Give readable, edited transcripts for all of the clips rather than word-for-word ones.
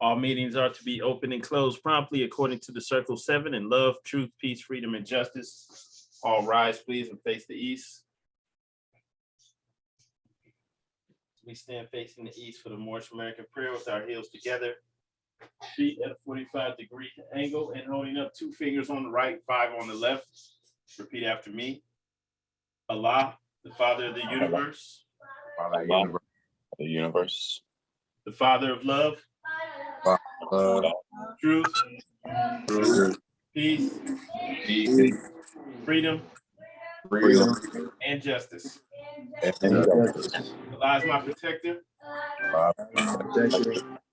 All meetings are to be open and closed promptly according to the Circle 7 in love, truth, peace, freedom, and justice. All rise, please, and face the east. We stand facing the east for the Moorish American prayer with our heels together, feet at a 45-degree angle, and holding up 2 fingers on the right, 5 on the left. Repeat after me. Allah, the Father of the universe. Allah, the universe. The Father of love. Truth. Peace. Freedom. And justice. Allah is my protector.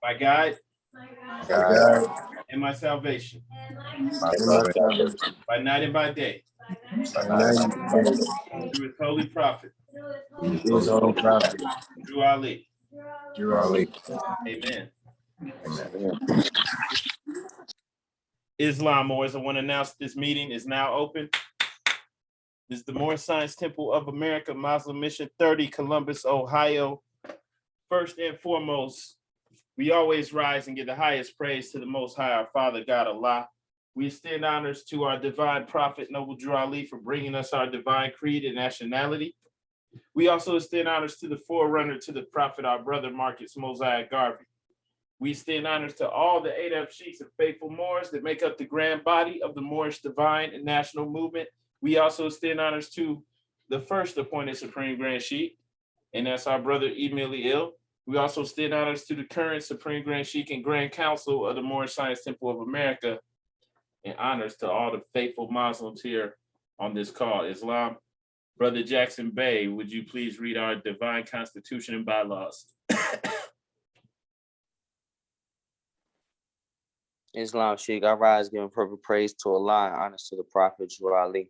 My guide. And my salvation. By night and by day. Through his holy prophet. Through Ali. Amen. Islam, Moors, I want to announce this meeting is now open. This is the Moorish Science Temple of America, Muslim Mission 30, Columbus, Ohio. First and foremost, we always rise and give the highest praise to the Most High, our Father, God, Allah. We extend honors to our divine prophet, Noble Drew Ali, for bringing us our divine creed and nationality. We also extend honors to the forerunner to the prophet, our brother, Marcus Mosiah Garvey. We extend honors to all the 8 Sheikhs and faithful Moors that make up the grand body of the Moorish divine and national movement. We also extend honors to the first appointed Supreme Grand Sheikh, and that's our brother Emily Ill. We also extend honors to the current Supreme Grand Sheikh and Grand Council of the Moorish Science Temple of America, and honors to all the faithful Muslims here on this call. Islam, Brother Jackson Bey, would you please read our divine constitution and bylaws? Islam, Sheikh, I rise giving perfect praise to Allah, honors to the Prophet Drew Ali,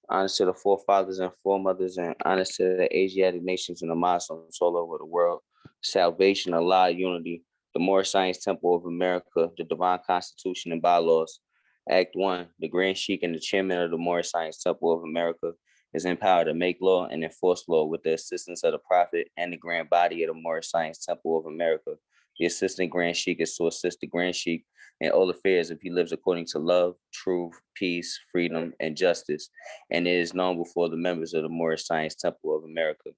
honors to the forefathers and foremothers, and honors to the Asiatic nations and the Muslims all over the world. Salvation, Allah, unity, the Moorish Science Temple of America, the divine constitution and bylaws. Act 1, the Grand Sheikh and the chairman of the Moorish Science Temple of America is empowered to make law and enforce law with the assistance of the Prophet and the grand body of the Moorish Science Temple of America. The assistant Grand Sheikh is to assist the Grand Sheikh in all affairs if he lives according to love, truth, peace, freedom, and justice, and it is known before the members of the Moorish Science Temple of America.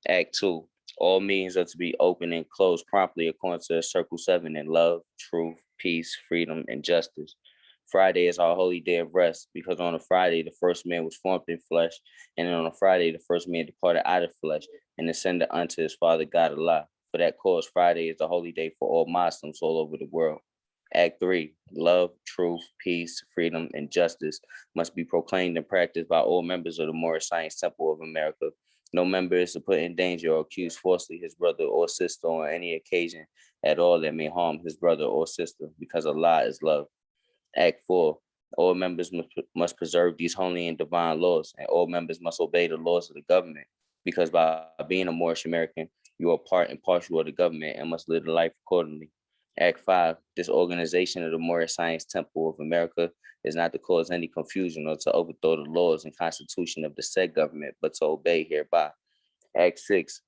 Act 2, all meetings are to be open and closed promptly according to Circle 7 in love, truth, peace, freedom, and justice. Friday is our holy day of rest because on a Friday, the first man was formed in flesh, and on a Friday, the first man departed out of flesh and ascended unto his Father, God Allah. For that cause, Friday is the holy day for all Muslims all over the world. Act 3, love, truth, peace, freedom, and justice must be proclaimed and practiced by all members of the Moorish Science Temple of America. No member is to put in danger or accuse falsely his brother or sister on any occasion at all that may harm his brother or sister, because Allah is love. Act 4, all members must preserve these holy and divine laws, and all members must obey the laws of the government, because by being a Moorish American, you are part and partial of the government and must live the life accordingly. Act 5, this organization of the Moorish Science Temple of America is not to cause any confusion or to overthrow the laws and constitution of the said government, but to obey hereby. Act 6,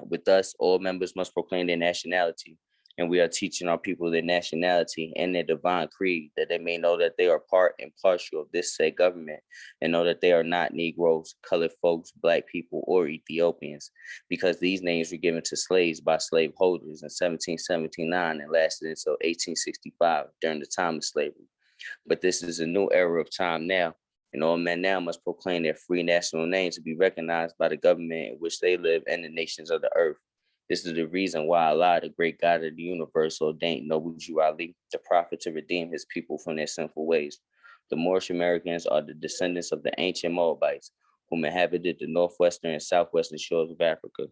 with us, all members must proclaim their nationality, and we are teaching our people their nationality and their divine creed, that they may know that they are part and partial of this said government, and know that they are not Negroes, colored folks, Black people, or Ethiopians, because these names were given to slaves by slaveholders in 1779 and lasted until 1865 during the time of slavery. But this is a new era of time now, and all men now must proclaim their free national names to be recognized by the government in which they live and the nations of the earth. This is the reason why Allah, the great God of the universe, ordained Noble Drew Ali, the prophet, to redeem his people from their sinful ways. The Moorish Americans are the descendants of the ancient Moabites, whom inhabited the northwestern and southwestern shores of Africa.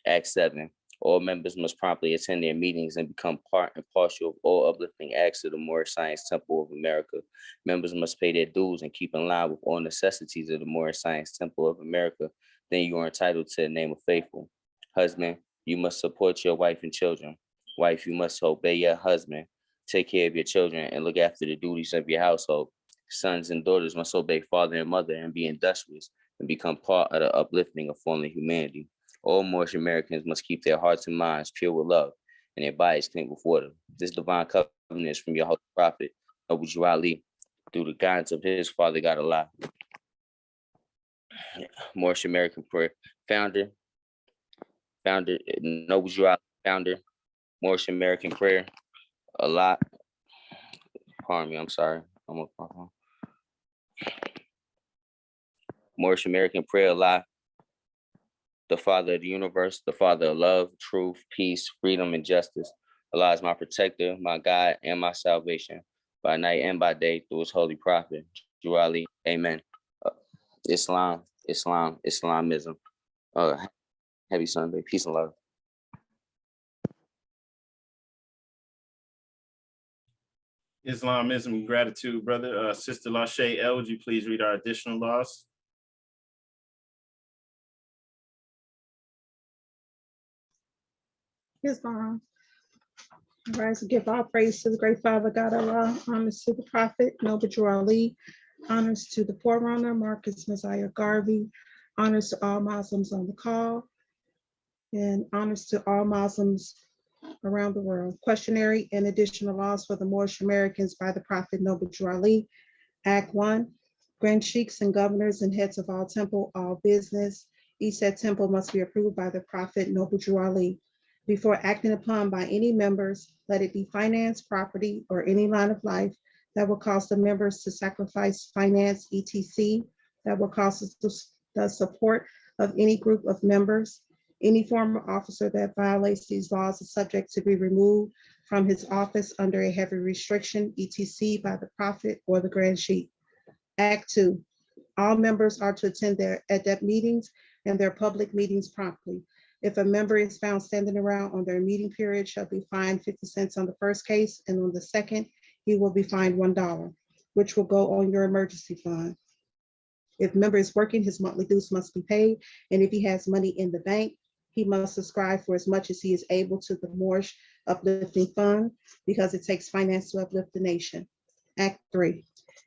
Act 7, all members must promptly attend their meetings and become part and partial of all uplifting acts of the Moorish Science Temple of America. Members must pay their dues and keep in line with all necessities of the Moorish Science Temple of America. Then you are entitled to the name of faithful. Husband, you must support your wife and children. Wife, you must obey your husband, take care of your children, and look after the duties of your household. Sons and daughters must obey father and mother and be industrious and become part of the uplifting of fallen humanity. All Moorish Americans must keep their hearts and minds pure with love and their bodies clean with water. This divine covenant is from your holy prophet, Noble Drew Ali, through the guidance of his father, God Allah. Moorish American prayer founder, Noble Drew Ali, founder, Moorish American prayer, Allah. Pardon me, I'm sorry. Moorish American prayer, Allah, the Father of the universe, the Father of love, truth, peace, freedom, and justice. Allah is my protector, my guide, and my salvation, by night and by day, through his holy prophet, Drew Ali. Amen. Islamism. Happy Sunday. Peace and love. Islamism, gratitude, brother. Sister Lachey L, would you please read our additional laws? Islam. Rise and give all praise to the great Father, God Allah. Honors to the Prophet, Noble Drew Ali. Honors to the forerunner, Marcus Messiah Garvey. Honors to all Muslims on the call. And honors to all Muslims around the world. Questionnaire and additional laws for the Moorish Americans by the Prophet Noble Drew Ali. Act 1. Grand sheikhs and governors and heads of all temple, all business. Each said temple must be approved by the Prophet Noble Drew Ali. Before acting upon by any members, let it be finance, property, or any line of life that will cause the members to sacrifice finance, etc., that will cause the support of any group of members. Any former officer that violates these laws is subject to be removed from his office under a heavy restriction, etc., by the Prophet or the Grand Sheikh. Act 2. All members are to attend their adept meetings and their public meetings promptly. If a member is found standing around on their meeting period, shall be fined 50 cents on the first case, and on the second, he will be fined $1, which will go on your emergency fund. If member is working, his monthly dues must be paid, and if he has money in the bank, he must subscribe for as much as he is able to the Moorish Uplifting Fund, because it takes finance to uplift the nation. Act 3.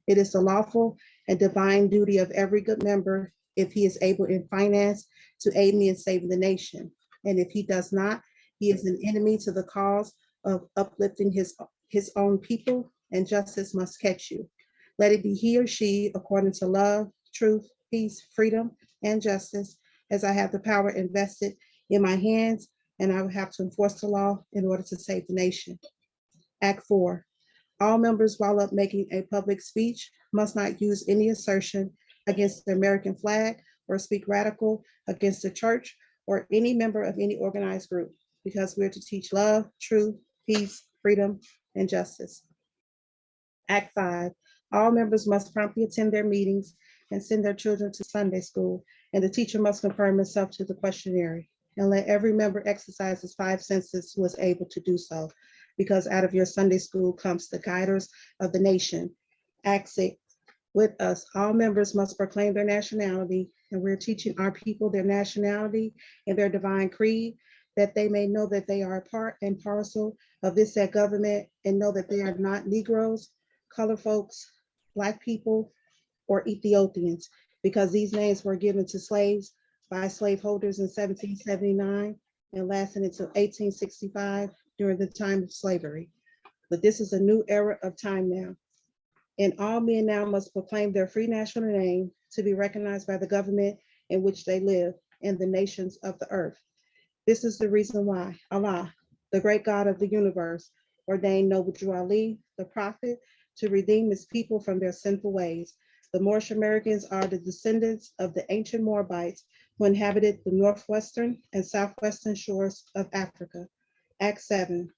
It is the lawful and divine duty of every good member, if he is able in finance, to aid me in saving the nation. And if he does not, he is an enemy to the cause of uplifting his own people, and justice must catch you. Let it be he or she according to love, truth, peace, freedom, and justice, as I have the power invested in my hands, and I will have to enforce the law in order to save the nation. Act 4. All members, while up making a public speech, must not use any assertion against the American flag or speak radical against the church or any member of any organized group, because we're to teach love, truth, peace, freedom, and justice. Act 5. All members must promptly attend their meetings and send their children to Sunday school, and the teacher must confirm himself to the questionnaire. And let every member exercise his 5 senses who is able to do so, because out of your Sunday school comes the guiders of the nation. Act 6. With us, all members must proclaim their nationality, and we're teaching our people their nationality and their divine creed, that they may know that they are a part and parcel of this said government, and know that they are not Negroes, colored folks, Black people, or Ethiopians, because these names were given to slaves by slaveholders in 1779 and lasted until 1865 during the time of slavery. But this is a new era of time now. And all men now must proclaim their free national name to be recognized by the government in which they live and the nations of the earth. This is the reason why Allah, the great God of the universe, ordained Noble Drew Ali, the prophet, to redeem his people from their sinful ways. The Moorish Americans are the descendants of the ancient Moabites who inhabited the northwestern and southwestern shores of Africa. Act 7.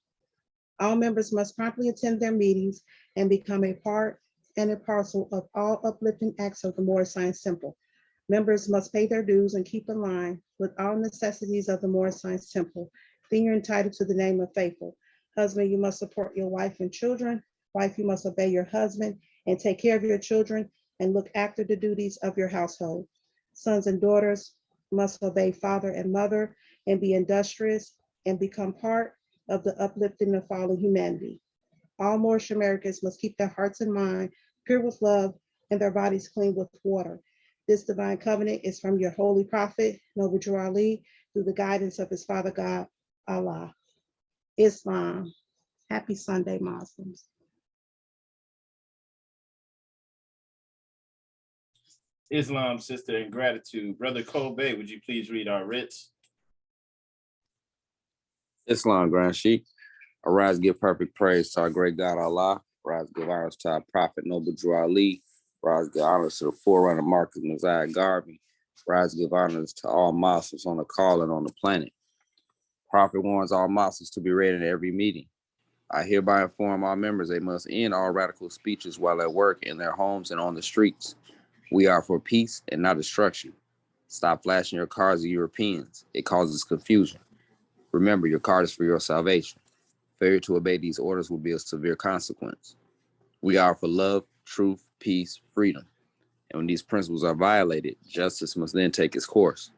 All members must promptly attend their meetings and become a part and a parcel of all uplifting acts of the Moorish Science Temple. Members must pay their dues and keep in line with all necessities of the Moorish Science Temple. Then you're entitled to the name of faithful. Husband, you must support your wife and children. Wife, you must obey your husband and take care of your children and look after the duties of your household. Sons and daughters must obey father and mother and be industrious and become part of the uplifting of fallen humanity. All Moorish Americans must keep their hearts and mind pure with love and their bodies clean with water. This divine covenant is from your holy prophet, Noble Drew Ali, through the guidance of his father God, Allah. Islam. Happy Sunday, Muslims. Islam, sister, and gratitude. Brother Kobe, would you please read our writs? Islam, Grand Sheikh. Arise, give perfect praise to our great God Allah. Rise, give honors to our prophet, Noble Drew Ali. Rise, give honors to the forerunner, Marcus Messiah Garvey. Rise, give honors to all Muslims on the call and on the planet. Prophet warns all Muslims to be ready at every meeting. I hereby inform all members they must end all radical speeches while at work, in their homes, and on the streets. We are for peace and not destruction. Stop flashing your cards at Europeans. It causes confusion. Remember, your card is for your salvation. Failure to obey these orders will be a severe consequence. We are for love, truth, peace, freedom. And when these principles are violated, justice must then take its course.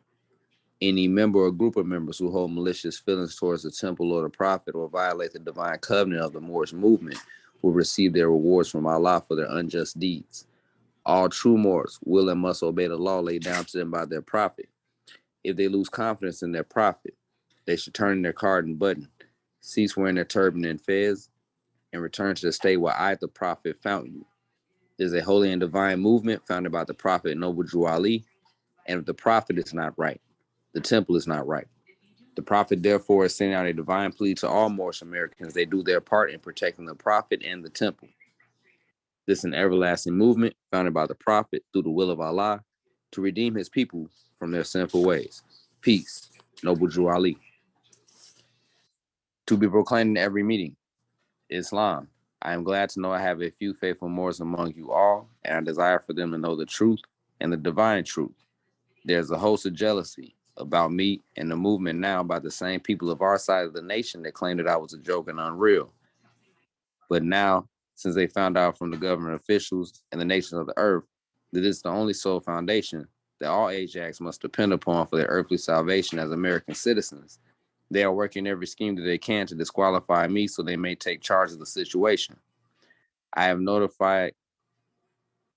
Any member or group of members who hold malicious feelings towards the temple or the prophet or violate the divine covenant of the Moorish movement will receive their rewards from Allah for their unjust deeds. All true Moors will and must obey the law laid down to them by their prophet. If they lose confidence in their prophet, they should turn in their card and button, cease wearing their turban and fez, and return to the state where I, the prophet, found you. It is a holy and divine movement founded by the prophet Noble Drew Ali, and if the prophet is not right, the temple is not right. The prophet, therefore, is sending out a divine plea to all Moorish Americans. They do their part in protecting the prophet and the temple. This is an everlasting movement founded by the prophet through the will of Allah to redeem his people from their sinful ways. Peace, Noble Drew Ali. To be proclaimed in every meeting. Islam. I am glad to know I have a few faithful Moors among you all, and I desire for them to know the truth and the divine truth. There's a host of jealousy about me and the movement now by the same people of our side of the nation that claimed that I was a joke and unreal. But now, since they found out from the government officials and the nations of the earth that it's the only sole foundation that all Asiatics must depend upon for their earthly salvation as American citizens, they are working every scheme that they can to disqualify me so they may take charge of the situation. I have notified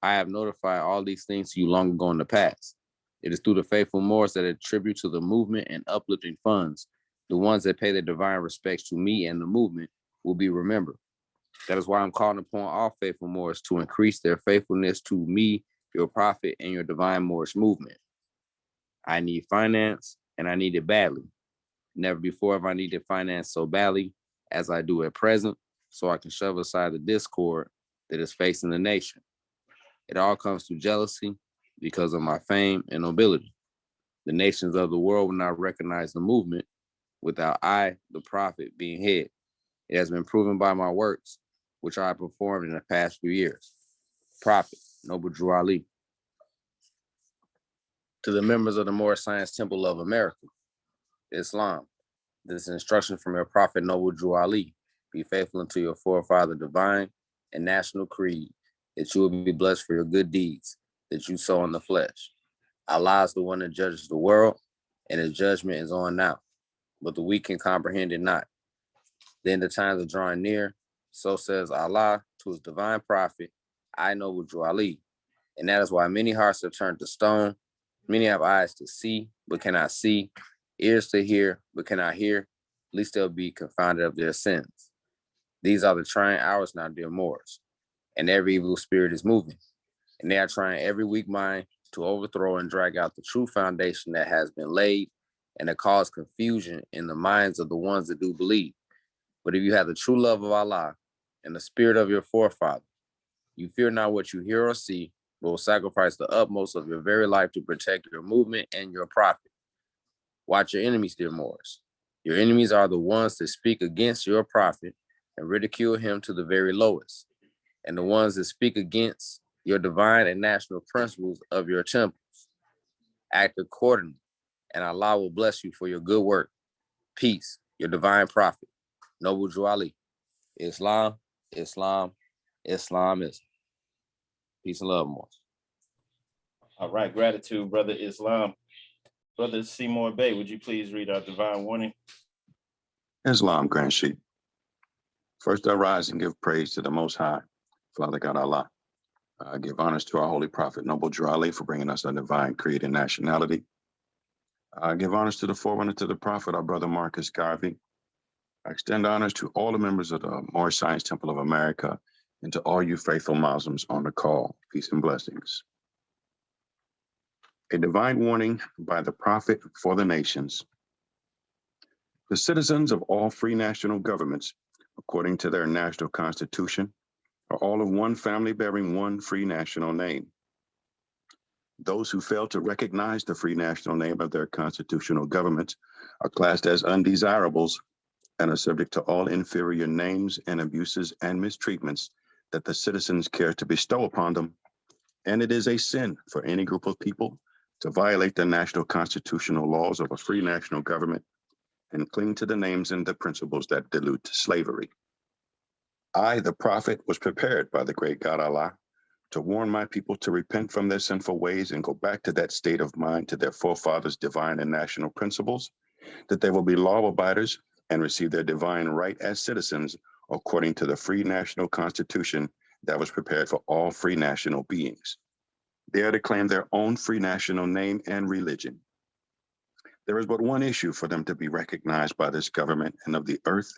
all these things to you long ago in the past. It is through the faithful Moors that attribute to the movement and uplifting funds. The ones that pay their divine respects to me and the movement will be remembered. That is why I'm calling upon all faithful Moors to increase their faithfulness to me, your prophet, and your divine Moorish movement. I need finance, and I need it badly. Never before have I needed finance so badly as I do at present, so I can shove aside the discord that is facing the nation. It all comes through jealousy because of my fame and nobility. The nations of the world will not recognize the movement without I, the prophet, being head. It has been proven by my works, which I have performed in the past few years. Prophet, Noble Drew Ali. To the members of the Moorish Science Temple of America, Islam. This is instruction from your prophet, Noble Drew Ali. Be faithful unto your forefather divine and national creed, that you will be blessed for your good deeds that you sow in the flesh. Allah is the one that judges the world, and his judgment is on now, but the weak can comprehend it not. Then the times are drawing near, so says Allah to his divine prophet, I, Noble Drew Ali. And that is why many hearts have turned to stone. Many have eyes to see, but cannot see, ears to hear, but cannot hear, lest they'll be confounded of their sins. These are the trying hours now, dear Moors, and every evil spirit is moving, and they are trying every weak mind to overthrow and drag out the true foundation that has been laid and to cause confusion in the minds of the ones that do believe. But if you have the true love of Allah and the spirit of your forefather, you fear not what you hear or see, but will sacrifice the utmost of your very life to protect your movement and your prophet. Watch your enemies, dear Moors. Your enemies are the ones that speak against your prophet and ridicule him to the very lowest, and the ones that speak against your divine and national principles of your temples. Act accordingly, and Allah will bless you for your good work. Peace, your divine prophet, Noble Drew Ali. Islam, Islam, Islamism. Peace and love, Moors. All right, gratitude, Brother Islam. Brother Seymour Bay, would you please read our divine warning? Islam, Grand Sheikh. First I rise and give praise to the Most High, Father God Allah. I give honors to our Holy Prophet, Noble Drew Ali, for bringing us our divine creed and nationality. I give honors to the forerunner to the Prophet, our brother Marcus Garvey. I extend honors to all the members of the Moorish Science Temple of America and to all you faithful Muslims on the call. Peace and blessings. A divine warning by the prophet for the nations. The citizens of all free national governments, according to their national constitution, are all of one family bearing one free national name. Those who fail to recognize the free national name of their constitutional governments are classed as undesirables and are subject to all inferior names and abuses and mistreatments that the citizens care to bestow upon them. And it is a sin for any group of people to violate the national constitutional laws of a free national government and cling to the names and the principles that delude to slavery. I, the prophet, was prepared by the great God Allah to warn my people to repent from their sinful ways and go back to that state of mind, to their forefathers' divine and national principles, that they will be law abiders and receive their divine right as citizens according to the free national constitution that was prepared for all free national beings. They are to claim their own free national name and religion. There is but one issue for them to be recognized by this government and of the earth,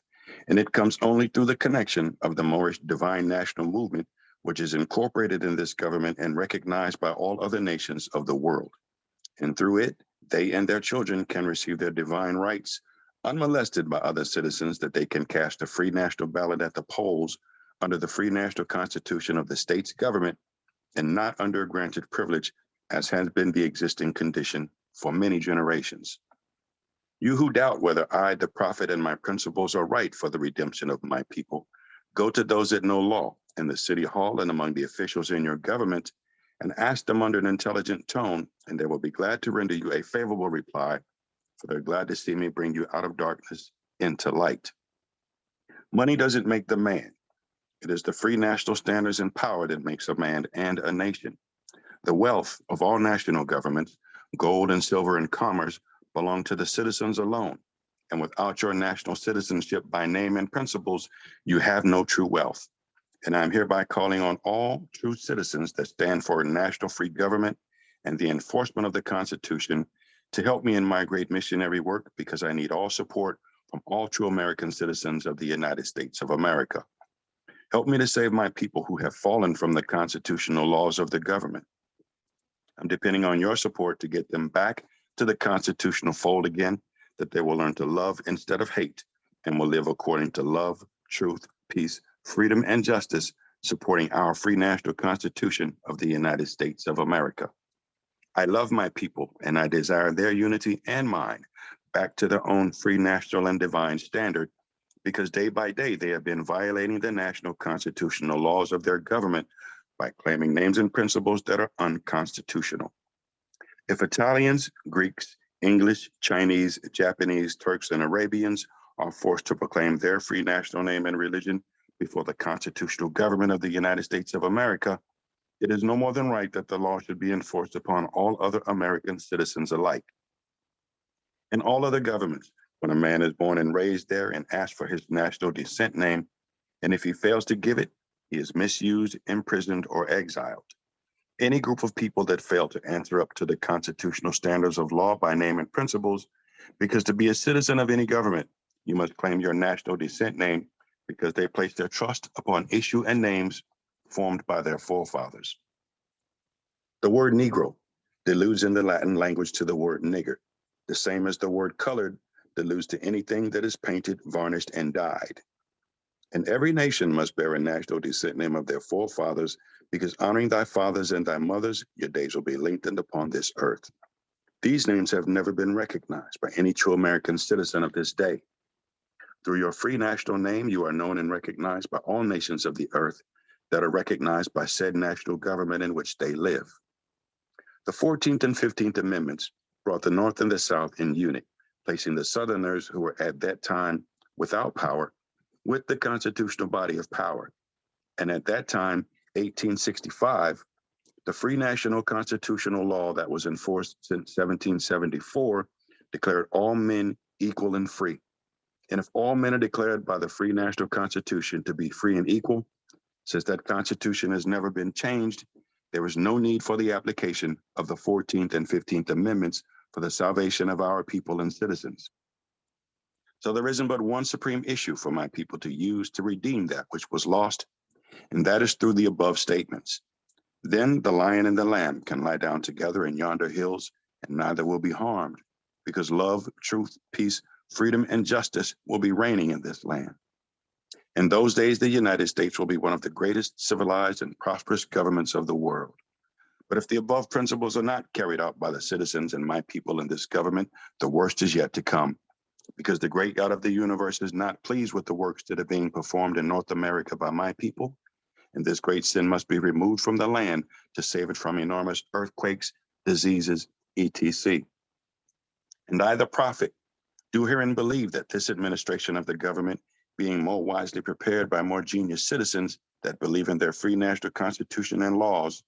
and it comes only through the connection of the Moorish divine national movement, which is incorporated in this government and recognized by all other nations of the world. And through it, they and their children can receive their divine rights unmolested by other citizens, that they can cast a free national ballot at the polls under the free national constitution of the state's government and not under a granted privilege, as has been the existing condition for many generations. You who doubt whether I, the prophet, and my principles are right for the redemption of my people, go to those that know law in the city hall and among the officials in your government and ask them under an intelligent tone, and they will be glad to render you a favorable reply, for they're glad to see me bring you out of darkness into light. Money doesn't make the man. It is the free national standards and power that makes a man and a nation. The wealth of all national governments, gold and silver and commerce, belong to the citizens alone. And without your national citizenship by name and principles, you have no true wealth. And I'm hereby calling on all true citizens that stand for a national free government and the enforcement of the Constitution to help me in my great missionary work, because I need all support from all true American citizens of the United States of America. Help me to save my people who have fallen from the constitutional laws of the government. I'm depending on your support to get them back to the constitutional fold again, that they will learn to love instead of hate and will live according to love, truth, peace, freedom, and justice, supporting our free national constitution of the United States of America. I love my people and I desire their unity and mine back to their own free national and divine standard, because day by day they have been violating the national constitutional laws of their government by claiming names and principles that are unconstitutional. If Italians, Greeks, English, Chinese, Japanese, Turks, and Arabians are forced to proclaim their free national name and religion before the constitutional government of the United States of America, it is no more than right that the law should be enforced upon all other American citizens alike. In all other governments, when a man is born and raised there and asks for his national descent name, and if he fails to give it, he is misused, imprisoned, or exiled. Any group of people that fail to answer up to the constitutional standards of law by name and principles, because to be a citizen of any government, you must claim your national descent name, because they place their trust upon issue and names formed by their forefathers. The word Negro deludes in the Latin language to the word nigger, the same as the word colored deludes to anything that is painted, varnished, and dyed. And every nation must bear a national descent name of their forefathers, because honoring thy fathers and thy mothers, your days will be lengthened upon this earth. These names have never been recognized by any true American citizen of this day. Through your free national name, you are known and recognized by all nations of the earth that are recognized by said national government in which they live. The 14th and 15th Amendments brought the North and the South in unit, placing the Southerners, who were at that time without power, with the constitutional body of power. And at that time, 1865, the free national constitutional law that was enforced since 1774 declared all men equal and free. And if all men are declared by the free national constitution to be free and equal, since that constitution has never been changed, there is no need for the application of the 14th and 15th Amendments for the salvation of our people and citizens. So there isn't but one supreme issue for my people to use to redeem that which was lost, and that is through the above statements. Then the lion and the lamb can lie down together in yonder hills, and neither will be harmed, because love, truth, peace, freedom, and justice will be reigning in this land. In those days, the United States will be one of the greatest civilized and prosperous governments of the world. But if the above principles are not carried out by the citizens and my people in this government, the worst is yet to come, because the great God of the universe is not pleased with the works that are being performed in North America by my people, and this great sin must be removed from the land to save it from enormous earthquakes, diseases, etc. And I, the prophet, do herein believe that this administration of the government, being more wisely prepared by more genius citizens that believe in their free national constitution and laws,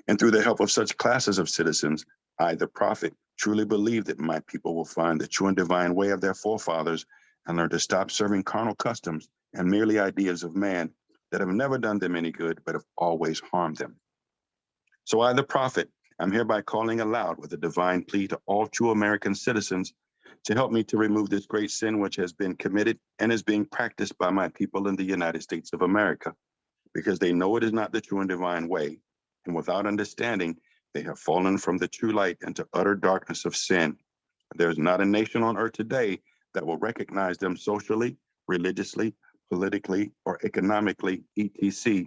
and through the help of such classes of citizens, I, the prophet, truly believe that my people will find the true and divine way of their forefathers and learn to stop serving carnal customs and merely ideas of man that have never done them any good, but have always harmed them. So I, the prophet, am hereby calling aloud with a divine plea to all true American citizens to help me to remove this great sin which has been committed and is being practiced by my people in the United States of America, because they know it is not the true and divine way, and without understanding, they have fallen from the true light into utter darkness of sin. There is not a nation on earth today that will recognize them socially, religiously, politically, or economically, etc.,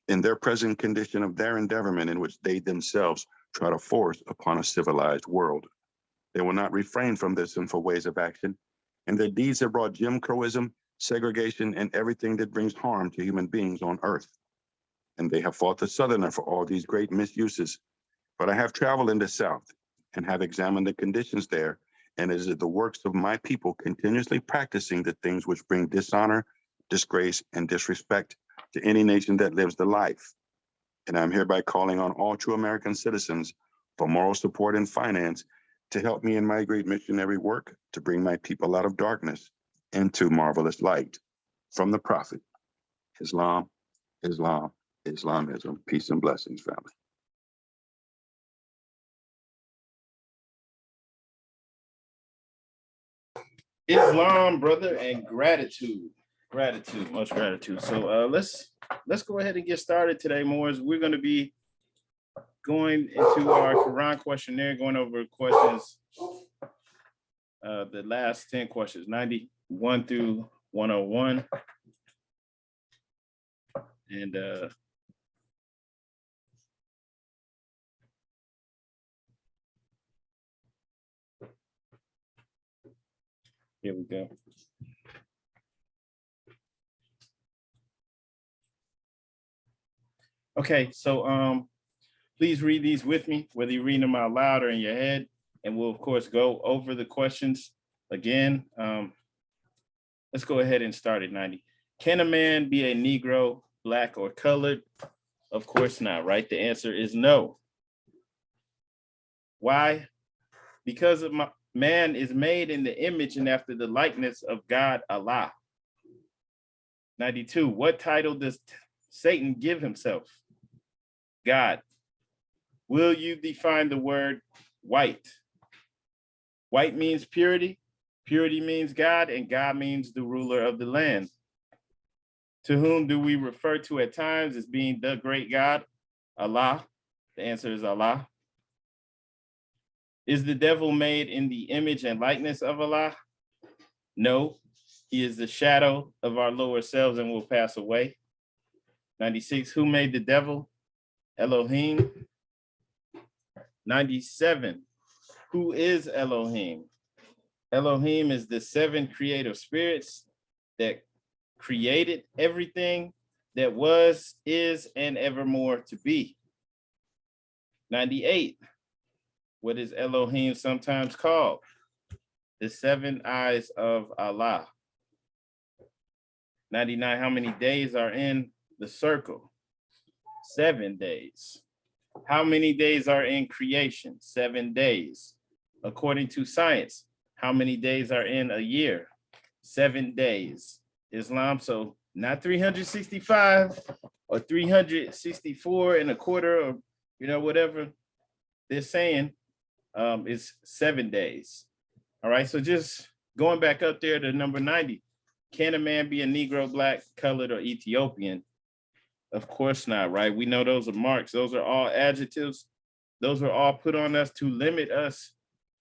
in their present condition of their endeavorment in which they themselves try to force upon a civilized world. They will not refrain from their sinful ways of action, and their deeds have brought Jim Crowism, segregation, and everything that brings harm to human beings on earth. And they have fought the Southerner for all these great misuses. But I have traveled in the South and have examined the conditions there, and it is the works of my people continuously practicing the things which bring dishonor, disgrace, and disrespect to any nation that lives the life. And I'm hereby calling on all true American citizens for moral support and finance to help me in my great missionary work to bring my people out of darkness into marvelous light. From the prophet, Islam, Islam, Islamism. Peace and blessings, family. Islam, brother, and gratitude. Gratitude, much gratitude. So let's go ahead and get started today, Moors. We're going to be going into our Koran questionnaire, going over questions, the last 10 questions, 91 through 101. And here we go. Okay, so please read these with me, whether you're reading them out loud or in your head, and we'll of course go over the questions again. Let's go ahead and start at 90. Can a man be a Negro, Black, or colored? Of course not, right? The answer is no. Why? Because man is made in the image and after the likeness of God, Allah. 92. What title does Satan give himself? God. Will you define the word white? White means purity. Purity means God, and God means the ruler of the land. To whom do we refer to at times as being the great God? Allah. The answer is Allah. Is the devil made in the image and likeness of Allah? No, he is the shadow of our lower selves and will pass away. 96, who made the devil? Elohim. 97, who is Elohim? Elohim is the 7 creative spirits that created everything that was, is, and evermore to be. 98, what is Elohim sometimes called? The 7 eyes of Allah. 99, how many days are in the circle? 7 days. How many days are in creation? 7 days. According to science, how many days are in a year? 7 days. Islam, so not 365 or 364 and a quarter, or whatever they're saying, is 7 days. All right, so just going back up there to number 90, can a man be a Negro, Black, colored, or Ethiopian? Of course not, right? We know those are marks. Those are all adjectives. Those are all put on us to limit us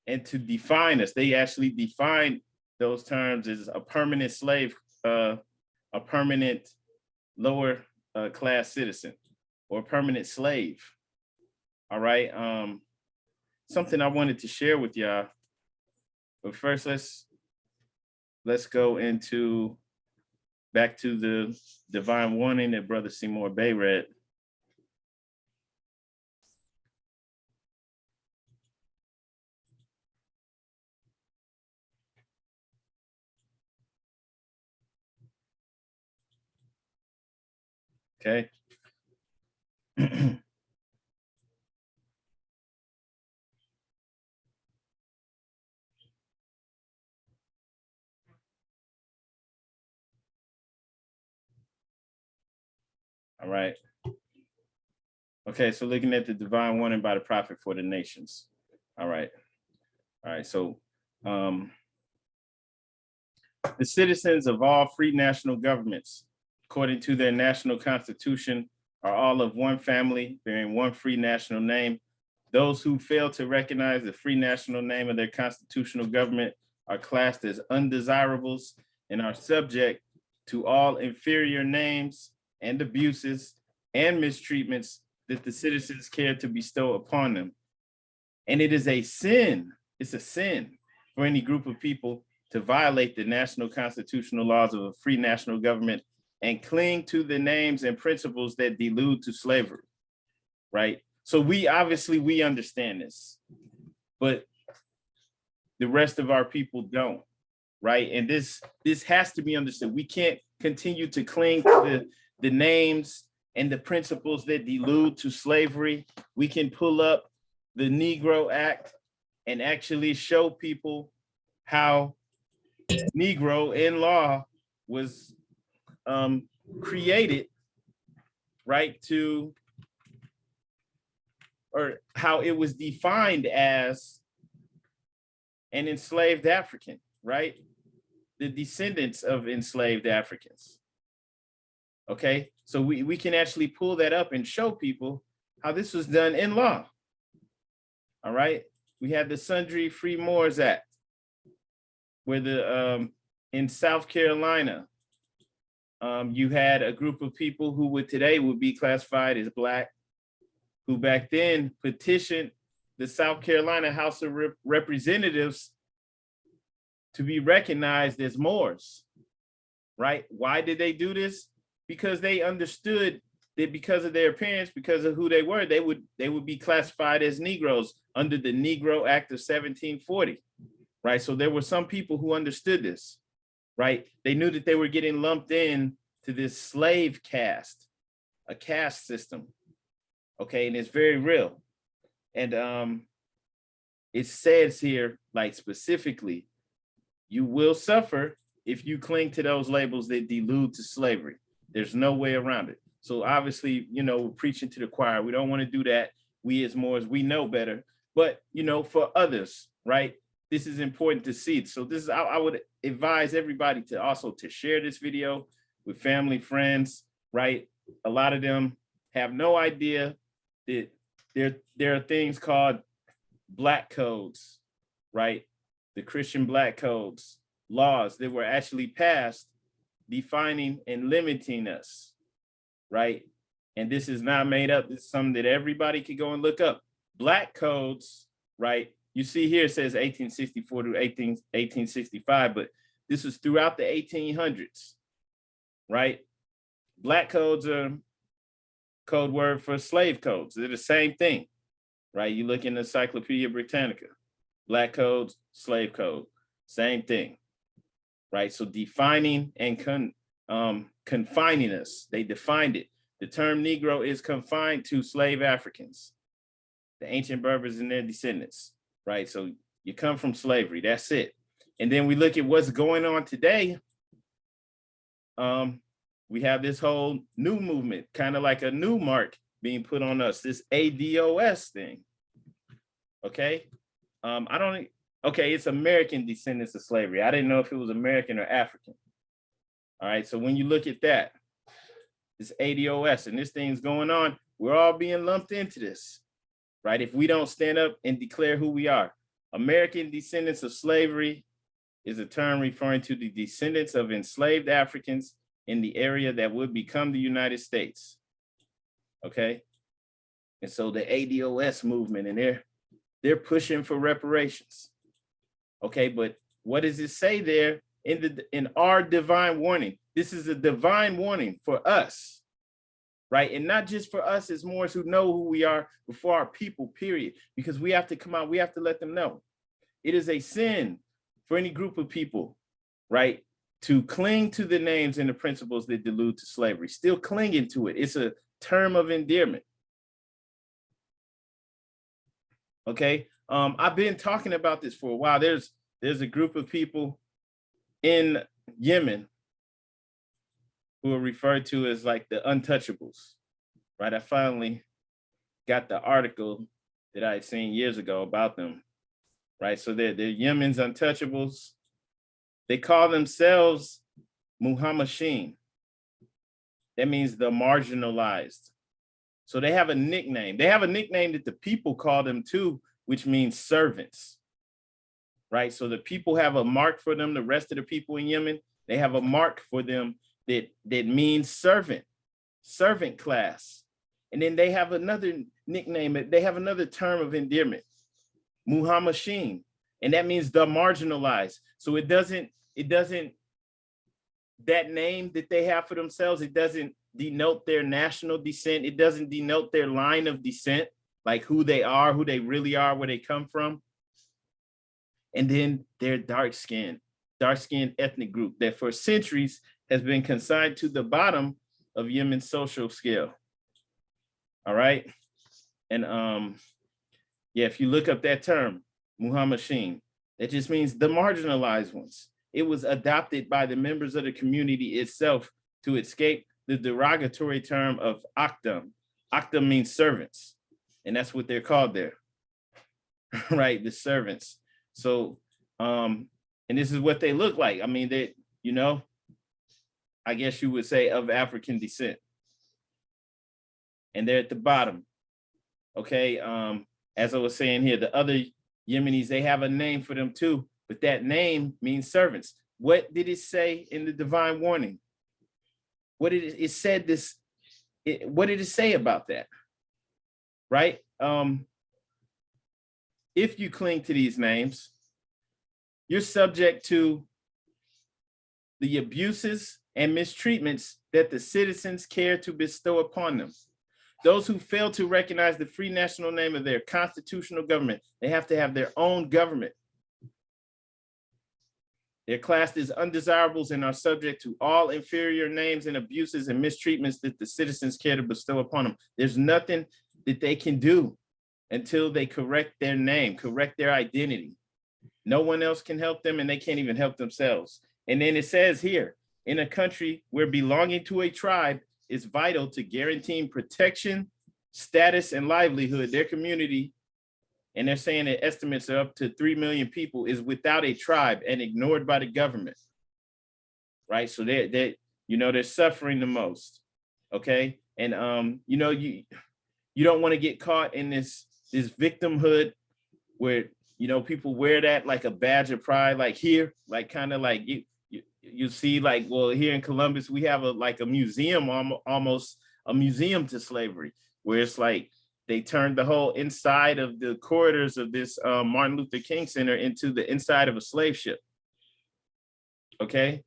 and to define us. They actually define those terms as a permanent slave, a permanent lower class citizen, or permanent slave. All right. Something I wanted to share with y'all. But first, let's go into back to the divine warning that Brother Seymour Bay read. Okay. All right. Okay, so looking at the divine warning by the prophet for the nations. All right. All right, so the citizens of all free national governments, according to their national constitution, are all of one family, bearing one free national name. Those who fail to recognize the free national name of their constitutional government are classed as undesirables and are subject to all inferior names and abuses and mistreatments that the citizens care to bestow upon them. And it is a sin, it's a sin for any group of people to violate the national constitutional laws of a free national government and cling to the names and principles that delude to slavery, right? So we understand this, but the rest of our people don't, right? And this has to be understood. We can't continue to cling to the names and the principles that delude to slavery. We can pull up the Negro Act and actually show people how Negro in law was created, right, or how it was defined as an enslaved African, right? The descendants of enslaved Africans. Okay, so we can actually pull that up and show people how this was done in law. All right, we had the Sundry Free Moors Act, where in South Carolina, you had a group of people who today would be classified as Black, who back then petitioned the South Carolina House of Representatives to be recognized as Moors, right? Why did they do this? Because they understood that because of their appearance, because of who they were, they would be classified as Negroes under the Negro Act of 1740, right? So there were some people who understood this, right? They knew that they were getting lumped in to this slave caste, a caste system, okay? And it's very real. And it says here, like specifically, you will suffer if you cling to those labels that delude to slavery. There's no way around it. So obviously, we're preaching to the choir. We don't want to do that. We as Moors, we know better. But, for others, right, this is important to see. So this is, I would advise everybody to also to share this video with family, friends, right? A lot of them have no idea that there are things called Black codes, right? The Christian Black codes, laws that were actually passed defining and limiting us, right? And this is not made up. This is something that everybody could go and look up. Black codes, right? You see here, it says 1864 to 1865, but this was throughout the 1800s, right? Black codes are code word for slave codes. They're the same thing, right? You look in the Encyclopedia Britannica, Black codes, slave code, same thing, right? So defining and confining us, they defined it. The term Negro is confined to slave Africans, the ancient Berbers and their descendants, right? So you come from slavery, that's it. And then we look at what's going on today. We have this whole new movement, kind of like a new mark being put on us, this ADOS thing, okay? I Okay, it's American descendants of slavery. I didn't know if it was American or African. All right, so when you look at that, this ADOS and this thing's going on, we're all being lumped into this, right? If we don't stand up and declare who we are. American descendants of slavery is a term referring to the descendants of enslaved Africans in the area that would become the United States. Okay. And so the ADOS movement, and they're pushing for reparations. Okay, but what does it say there in our divine warning? This is a divine warning for us, right? And not just for us as Moors who know who we are, but for our people, period. Because we have to come out, we have to let them know. It is a sin for any group of people, right, to cling to the names and the principles that delude to slavery, still clinging to it. It's a term of endearment. Okay, I've been talking about this for a while. There's a group of people in Yemen who are referred to as like the Untouchables, right? I finally got the article that I had seen years ago about them, right? So they're Yemen's Untouchables. They call themselves Muhammasheen. That means the marginalized. So they have a nickname. They have a nickname that the people call them too, which means servants, right? So the people have a mark for them. The rest of the people in Yemen, they have a mark for them that means servant class. And then they have another nickname. They have another term of endearment, Muhammasheen, and that means the marginalized. So it doesn't, that name that they have for themselves, it doesn't denote their national descent. It doesn't denote their line of descent, like who they are, who they really are, where they come from. And then they're dark-skinned ethnic group that for centuries has been consigned to the bottom of Yemen's social scale. All right. And yeah, if you look up that term, Muhammasheen, that just means the marginalized ones. It was adopted by the members of the community itself to escape the derogatory term of Akdam. Akdam means servants, and that's what they're called there, right? The servants. So, and this is what they look like. I mean, they, you know, I guess you would say of African descent. And they're at the bottom. Okay, as I was saying here, the other Yemenis, they have a name for them too, but that name means servants. What did it say in the divine warning? What did it said this? What did it say about that? Right? If you cling to these names, you're subject to the abuses and mistreatments that the citizens care to bestow upon them. Those who fail to recognize the free national name of their constitutional government, they have to have their own government. They're classed as undesirables and are subject to all inferior names and abuses and mistreatments that the citizens care to bestow upon them. There's nothing that they can do until they correct their name, correct their identity. No one else can help them, and they can't even help themselves. And then it says here, in a country where belonging to a tribe is vital to guaranteeing protection, status, and livelihood, their community, and they're saying that estimates are up to 3 million people, is without a tribe and ignored by the government, right? So they're suffering the most, okay? And you know, you don't want to get caught in this victimhood where, you know, people wear that like a badge of pride, like here, like kind of like you see, like, well, here in Columbus, we have a museum, almost a museum to slavery, where it's like they turned the whole inside of the corridors of this Martin Luther King Center into the inside of a slave ship. Okay.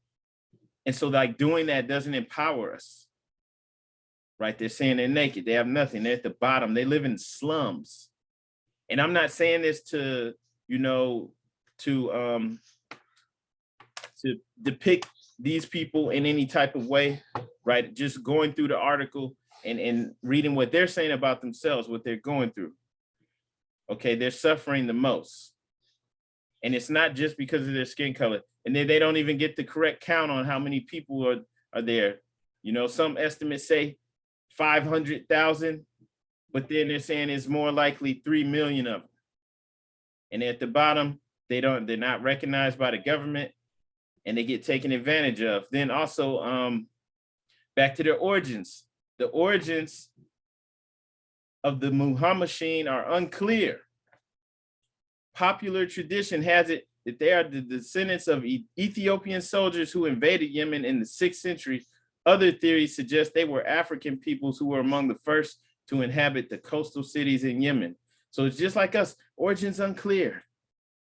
And so like doing that doesn't empower us, right? They're saying they're naked. They have nothing. They're at the bottom. They live in slums. And I'm not saying this to, you know, to depict these people in any type of way, right? Just going through the article and reading what they're saying about themselves, what they're going through. Okay, they're suffering the most. And it's not just because of their skin color. And then they don't even get the correct count on how many people are there. You know, some estimates say 500,000, but then they're saying it's more likely 3 million of them. And at the bottom, they're not recognized by the government, and they get taken advantage of. Then also, back to their origins. The origins of the Muhammasheen are unclear. Popular tradition has it that they are the descendants of Ethiopian soldiers who invaded Yemen in the 6th century. Other theories suggest they were African peoples who were among the first to inhabit the coastal cities in Yemen. So it's just like us, origins unclear,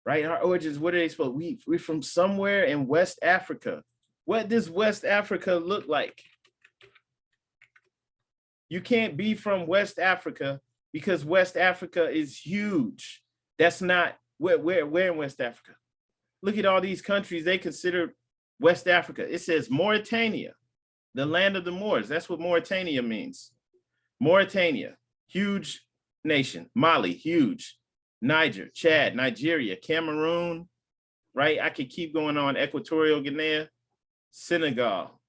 right? Our origins, what are they supposed? We're from somewhere in West Africa. What does West Africa look like? You can't be from West Africa because West Africa is huge. That's not, where in West Africa? Look at all these countries they consider West Africa. It says Mauritania, the land of the Moors. That's what Mauritania means. Mauritania, huge nation. Mali, huge. Niger, Chad, Nigeria, Cameroon, right? I could keep going on. Equatorial Guinea, Senegal,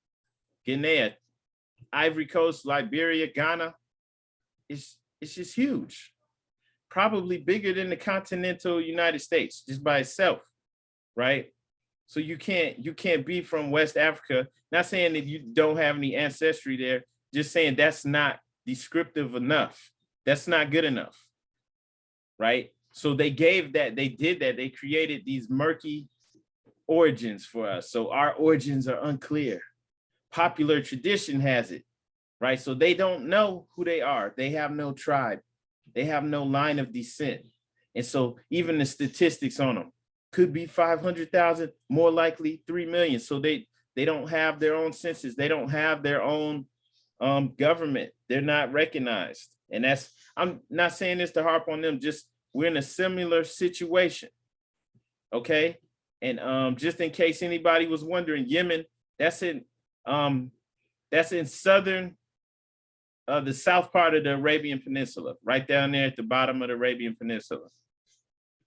Guinea, Ivory Coast, Liberia, Ghana. It's just huge. Probably bigger than the continental United States just by itself, right? So you can't be from West Africa. Not saying that you don't have any ancestry there, just saying that's not descriptive enough. That's not good enough, right? So they did that, they created these murky origins for us. So our origins are unclear. Popular tradition has it, right? So they don't know who they are. They have no tribe. They have no line of descent. And so even the statistics on them could be 500,000, more likely 3 million. So they don't have their own census. They don't have their own government. They're not recognized. And I'm not saying this to harp on them, just we're in a similar situation, okay? And just in case anybody was wondering, Yemen, that's in southern, the south part of the Arabian Peninsula, right down there at the bottom of the Arabian Peninsula,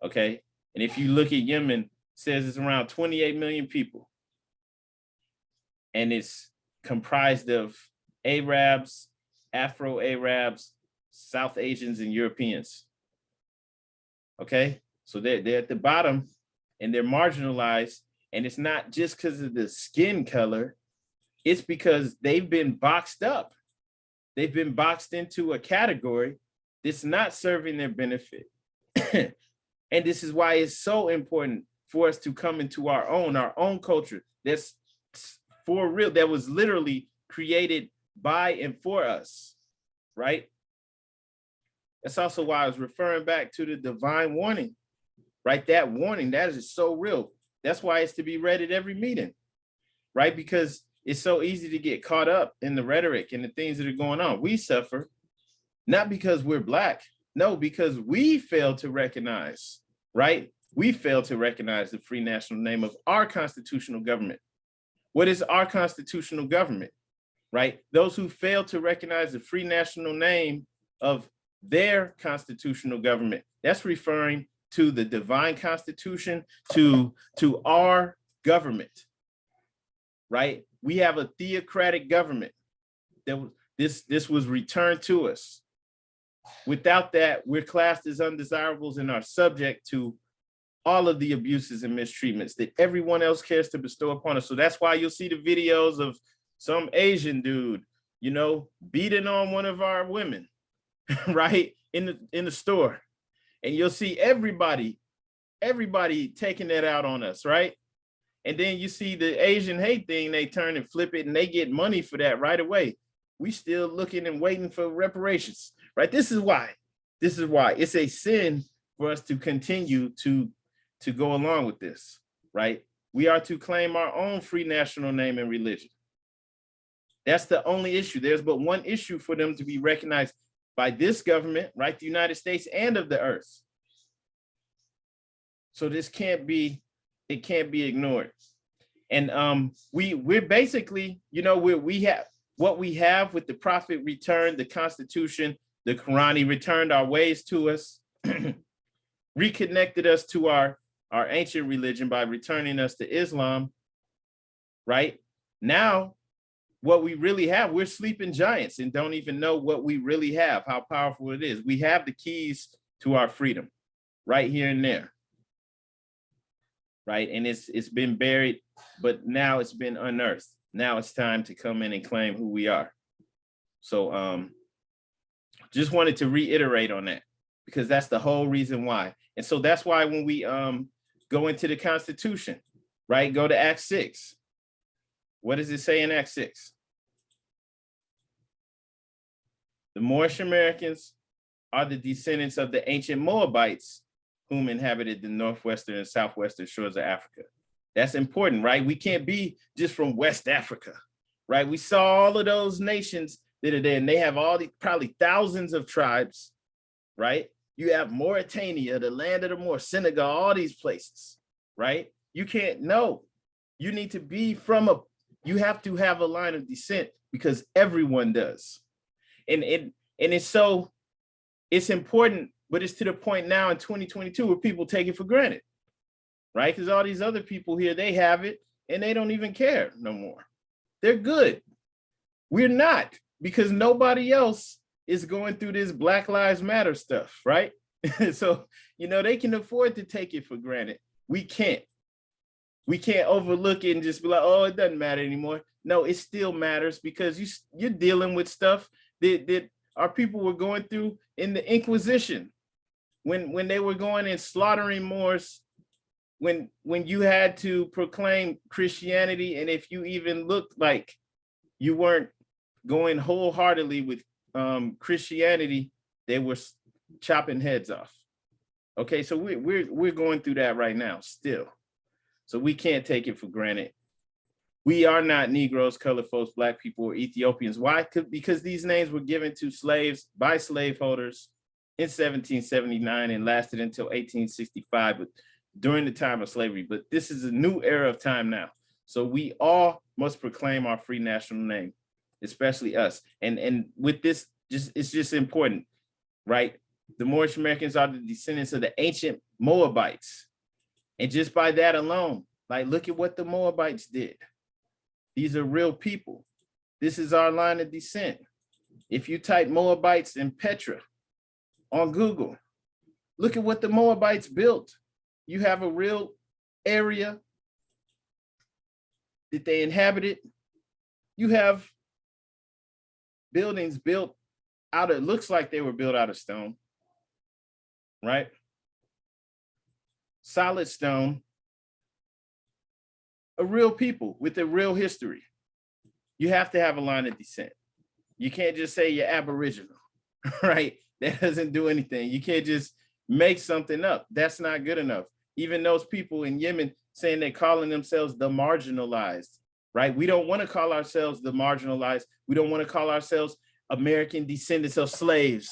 okay? And if you look at Yemen, it says it's around 28 million people. And it's comprised of Arabs, Afro-Arabs, South Asians, and Europeans. Okay, so they're at the bottom and they're marginalized. And it's not just because of the skin color, it's because they've been boxed up. They've been boxed into a category that's not serving their benefit. And this is why it's so important for us to come into our own culture that's for real, that was literally created by and for us, right? That's also why I was referring back to the divine warning, right? That warning, that is so real. That's why it's to be read at every meeting, right? Because it's so easy to get caught up in the rhetoric and the things that are going on. We suffer, not because we're Black, no, because we fail to recognize, right? We fail to recognize the free national name of our constitutional government. What is our constitutional government, right? Those who fail to recognize the free national name of their constitutional government, that's referring to the divine constitution, to our government, right? We have a theocratic government that this was returned to us. Without that, we're classed as undesirables and are subject to all of the abuses and mistreatments that everyone else cares to bestow upon us. So that's why you'll see the videos of some Asian dude, you know, beating on one of our women, right, in the store. And you'll see everybody taking that out on us, right? And then you see the Asian hate thing, they turn and flip it and they get money for that right away. We still looking and waiting for reparations, right? This is why it's a sin for us to continue to go along with this, right? We are to claim our own free national name and religion. That's the only issue. There's but one issue for them to be recognized by this government, right? The United States and of the earth. So this can't be ignored. And we're basically, you know, we have what we have with the Prophet returned the Constitution, the Quran, he returned our ways to us, reconnected us to our ancient religion by returning us to Islam, right? Now, what we really have, we're sleeping giants and don't even know what we really have, how powerful it is. We have the keys to our freedom right here and there. right? And it's been buried, but now it's been unearthed. Now it's time to come in and claim who we are. So just wanted to reiterate on that, because that's the whole reason why. And so that's why when we go into the Constitution, right, go to Act 6. What does it say in Act 6? The Moorish Americans are the descendants of the ancient Moabites whom inhabited the northwestern and southwestern shores of Africa. That's important, right? We can't be just from West Africa, right? We saw all of those nations that are there, and they have all the probably thousands of tribes, right? You have Mauritania, the land of the Moors, Senegal, all these places, right? You can't know. You need to be from you have to have a line of descent, because everyone does. And it's important, but it's to the point now in 2022 where people take it for granted, right? Because all these other people here, they have it and they don't even care no more. They're good. We're not, because nobody else is going through this Black Lives Matter stuff, right? So, they can afford to take it for granted. We can't. We can't overlook it and just be like, oh, it doesn't matter anymore. No, it still matters, because you're dealing with stuff that our people were going through in the Inquisition, when they were going and slaughtering Moors, when you had to proclaim Christianity, and if you even looked like you weren't going wholeheartedly with Christianity, they were chopping heads off. Okay, so we're going through that right now still. So we can't take it for granted. We are not Negroes, colored folks, Black people, or Ethiopians. Why? Because these names were given to slaves by slaveholders in 1779 and lasted until 1865, but during the time of slavery. But this is a new era of time now. So we all must proclaim our free national name, especially us. And with this, it's just important, right? The Moorish Americans are the descendants of the ancient Moabites. And just by that alone, like, look at what the Moabites did. These are real people. This is our line of descent. If you type Moabites and Petra on Google, look at what the Moabites built. You have a real area that they inhabited. You have buildings built out of, looks like they were built out of stone, right? Solid stone, a real people with a real history. You have to have a line of descent. You can't just say you're Aboriginal, right? That doesn't do anything. You can't just make something up. That's not good enough. Even those people in Yemen saying they're calling themselves the marginalized, right? We don't want to call ourselves the marginalized. We don't want to call ourselves American descendants of slaves.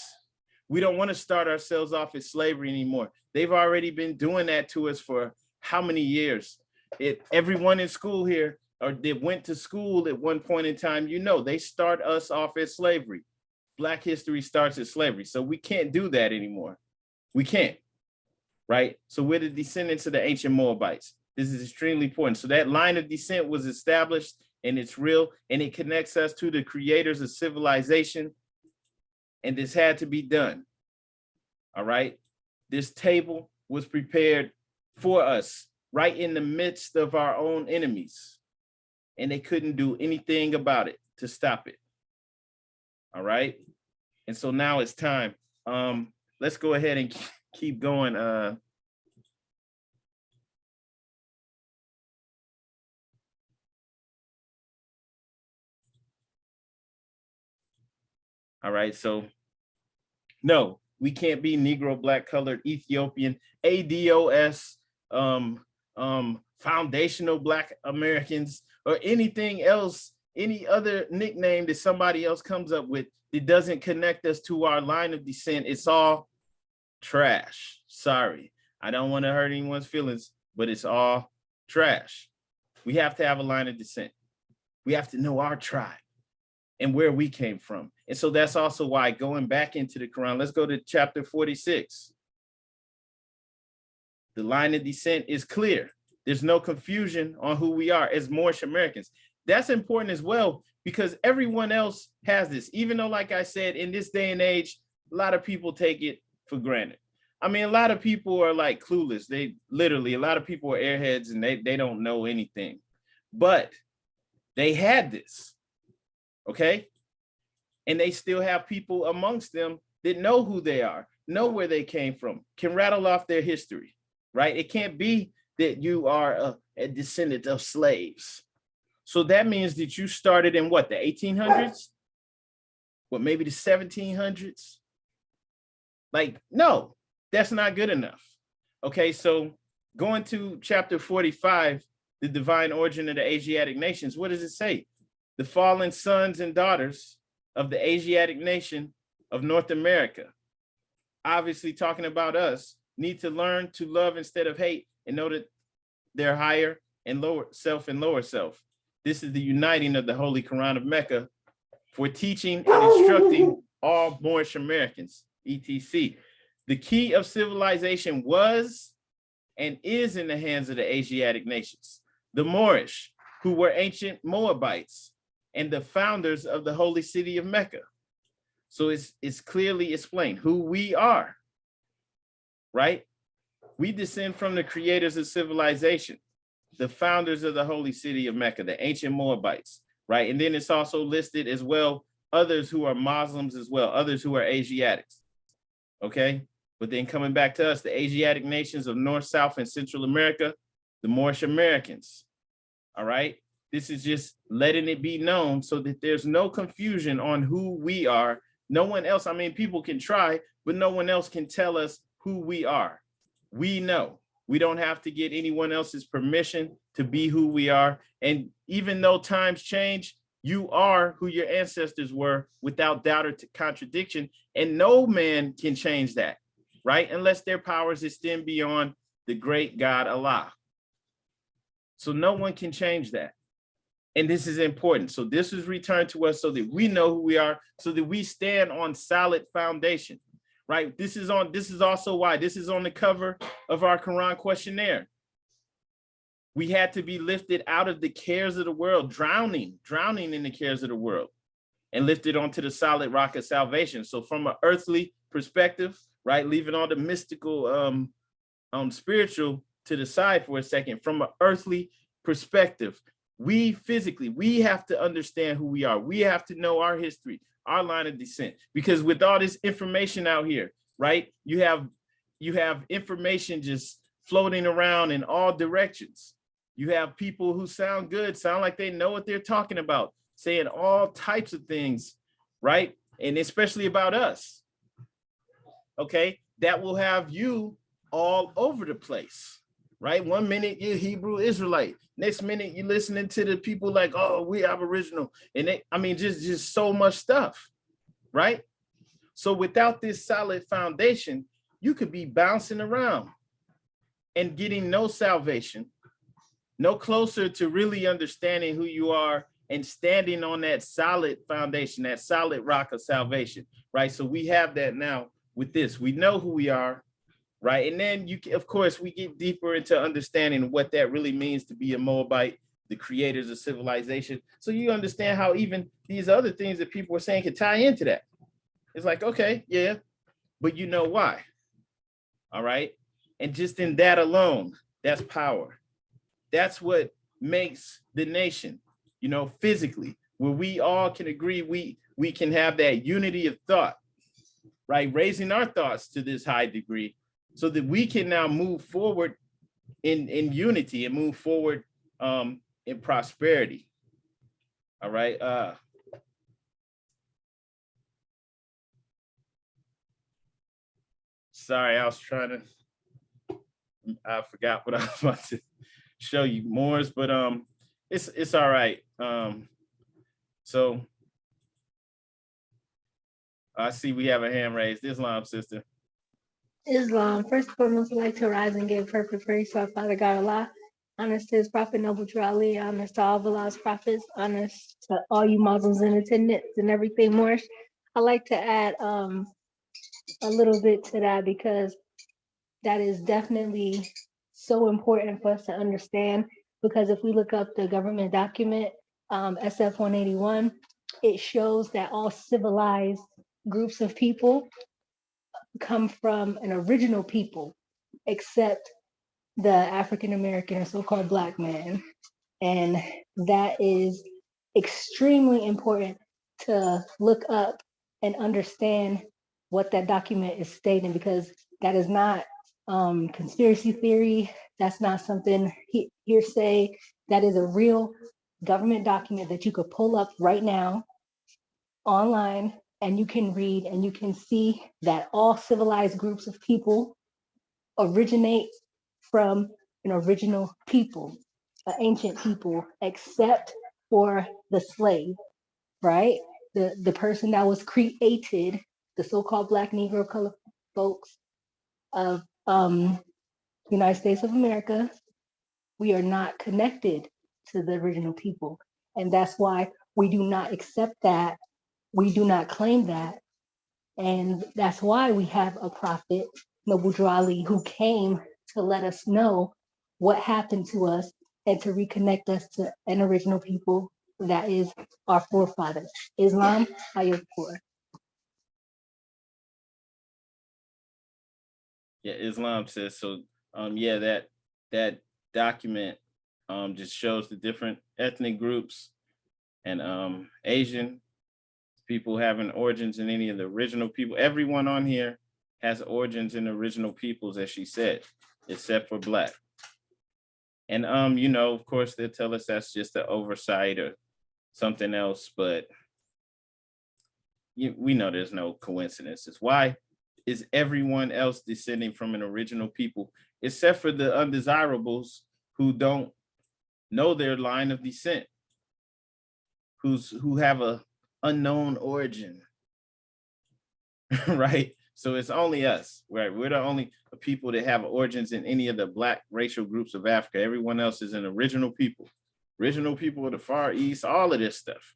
We don't want to start ourselves off as slavery anymore. They've already been doing that to us for how many years? Everyone in school here, or that went to school at one point in time, they start us off as slavery. Black history starts as slavery. So we can't do that anymore. We can't, right? So we're the descendants of the ancient Moabites. This is extremely important. So that line of descent was established, and it's real, and it connects us to the creators of civilization. And this had to be done. All right. This table was prepared for us right in the midst of our own enemies, and they couldn't do anything about it to stop it. All right. And so now it's time. Let's go ahead and keep going. All right. So no, we can't be Negro, Black, colored, Ethiopian, ADOS, foundational Black Americans, or anything else, any other nickname that somebody else comes up with that doesn't connect us to our line of descent. It's all trash. Sorry, I don't want to hurt anyone's feelings, but it's all trash. We have to have a line of descent. We have to know our tribe and where we came from. And so that's also why, going back into the Quran, let's go to chapter 46. The line of descent is clear. There's no confusion on who we are as Moorish Americans. That's important as well, because everyone else has this, even though, like I said, in this day and age, a lot of people take it for granted. I mean, a lot of people are like clueless. They literally, a lot of people are airheads and they don't know anything. But they had this, okay? And they still have people amongst them that know who they are, know where they came from, can rattle off their history, right? It can't be that you are a descendant of slaves. So that means that you started in what, the 1800s? What, maybe the 1700s? Like, no, that's not good enough. Okay, so going to chapter 45, the divine origin of the Asiatic nations, what does it say? The fallen sons and daughters of the Asiatic nation of North America, obviously talking about us, need to learn to love instead of hate and know that they're higher and lower self and lower self. This is the uniting of the Holy Quran of Mecca for teaching and instructing all Moorish Americans, etc. The key of civilization was and is in the hands of the Asiatic nations, the Moorish, who were ancient Moabites and the founders of the holy city of Mecca. So it's clearly explained who we are, right? We descend from the creators of civilization, the founders of the holy city of Mecca, the ancient Moabites, right? And then it's also listed as well, others who are Muslims as well, others who are Asiatics, okay? But then coming back to us, the Asiatic nations of North, South, and Central America, the Moorish Americans, all right? This is just letting it be known so that there's no confusion on who we are. No one else, I mean, people can try, but no one else can tell us who we are. We know. We don't have to get anyone else's permission to be who we are. And even though times change, you are who your ancestors were without doubt or contradiction. And no man can change that, right? Unless their powers extend beyond the great God Allah. So no one can change that. And this is important. So this is returned to us so that we know who we are, so that we stand on solid foundation, right? This is also why this is on the cover of our Koran Questionnaire. We had to be lifted out of the cares of the world, drowning in the cares of the world, and lifted onto the solid rock of salvation. So from an earthly perspective, right, leaving all the mystical, spiritual to the side for a second, from an earthly perspective, we have to understand who we are. We have to know our history, our line of descent, because with all this information out here, right, you have information just floating around in all directions. You have people who sound good, sound like they know what they're talking about, saying all types of things, right? And especially about us, okay? That will have you all over the place, right? 1 minute you're Hebrew Israelite, next minute you're listening to the people like, oh, we Aboriginal, and they, I mean, just so much stuff, right? So without this solid foundation, you could be bouncing around and getting no salvation, no closer to really understanding who you are and standing on that solid foundation, that solid rock of salvation, right? So we have that now with this. We know who we are, right? And then of course, we get deeper into understanding what that really means to be a Moabite, the creators of civilization. So you understand how even these other things that people are saying can tie into that. It's like, okay, yeah, but you know why, all right? And just in that alone, that's power. That's what makes the nation, you know, physically, where we all can agree, we can have that unity of thought, right? Raising our thoughts to this high degree so that we can now move forward in unity and move forward in prosperity. All right. Sorry, I forgot what I was about to show you, Moors, but it's all right. So I see we have a hand raised. Islam, sister. Islam, first and foremost, I'd like to rise and give perfect praise to our Father God Allah. Honors to his prophet Noble Drew Ali, honors to all of Allah's prophets, honors to all you Muslims in attendance and everything more. I'd like to add a little bit to that because that is definitely so important for us to understand, because if we look up the government document, SF 181, it shows that all civilized groups of people come from an original people, except the African American or so-called Black man. And that is extremely important to look up and understand what that document is stating, because that is not conspiracy theory. That's not something hearsay. That is a real government document that you could pull up right now online, and you can read and you can see that all civilized groups of people originate from an original people, an ancient people, except for the slave, right? The person that was created, the so-called Black Negro color folks of United States of America, we are not connected to the original people. And that's why we do not accept that. We do not claim that. And that's why we have a prophet, Noble Drew Ali, who came to let us know what happened to us and to reconnect us to an original people that is our forefathers. Islam, Ayatollah. Yeah, Islam says so. Yeah, that document just shows the different ethnic groups and Asian people having origins in any of the original people. Everyone on here has origins in the original peoples, as she said, except for Black. And you know, of course, they'll tell us that's just an oversight or something else, but we know there's no coincidences. Why is everyone else descending from an original people, except for the undesirables who don't know their line of descent, who have a unknown origin, right? So it's only us, right? We're the only people that have origins in any of the Black racial groups of Africa. Everyone else is an original people of the Far East, all of this stuff.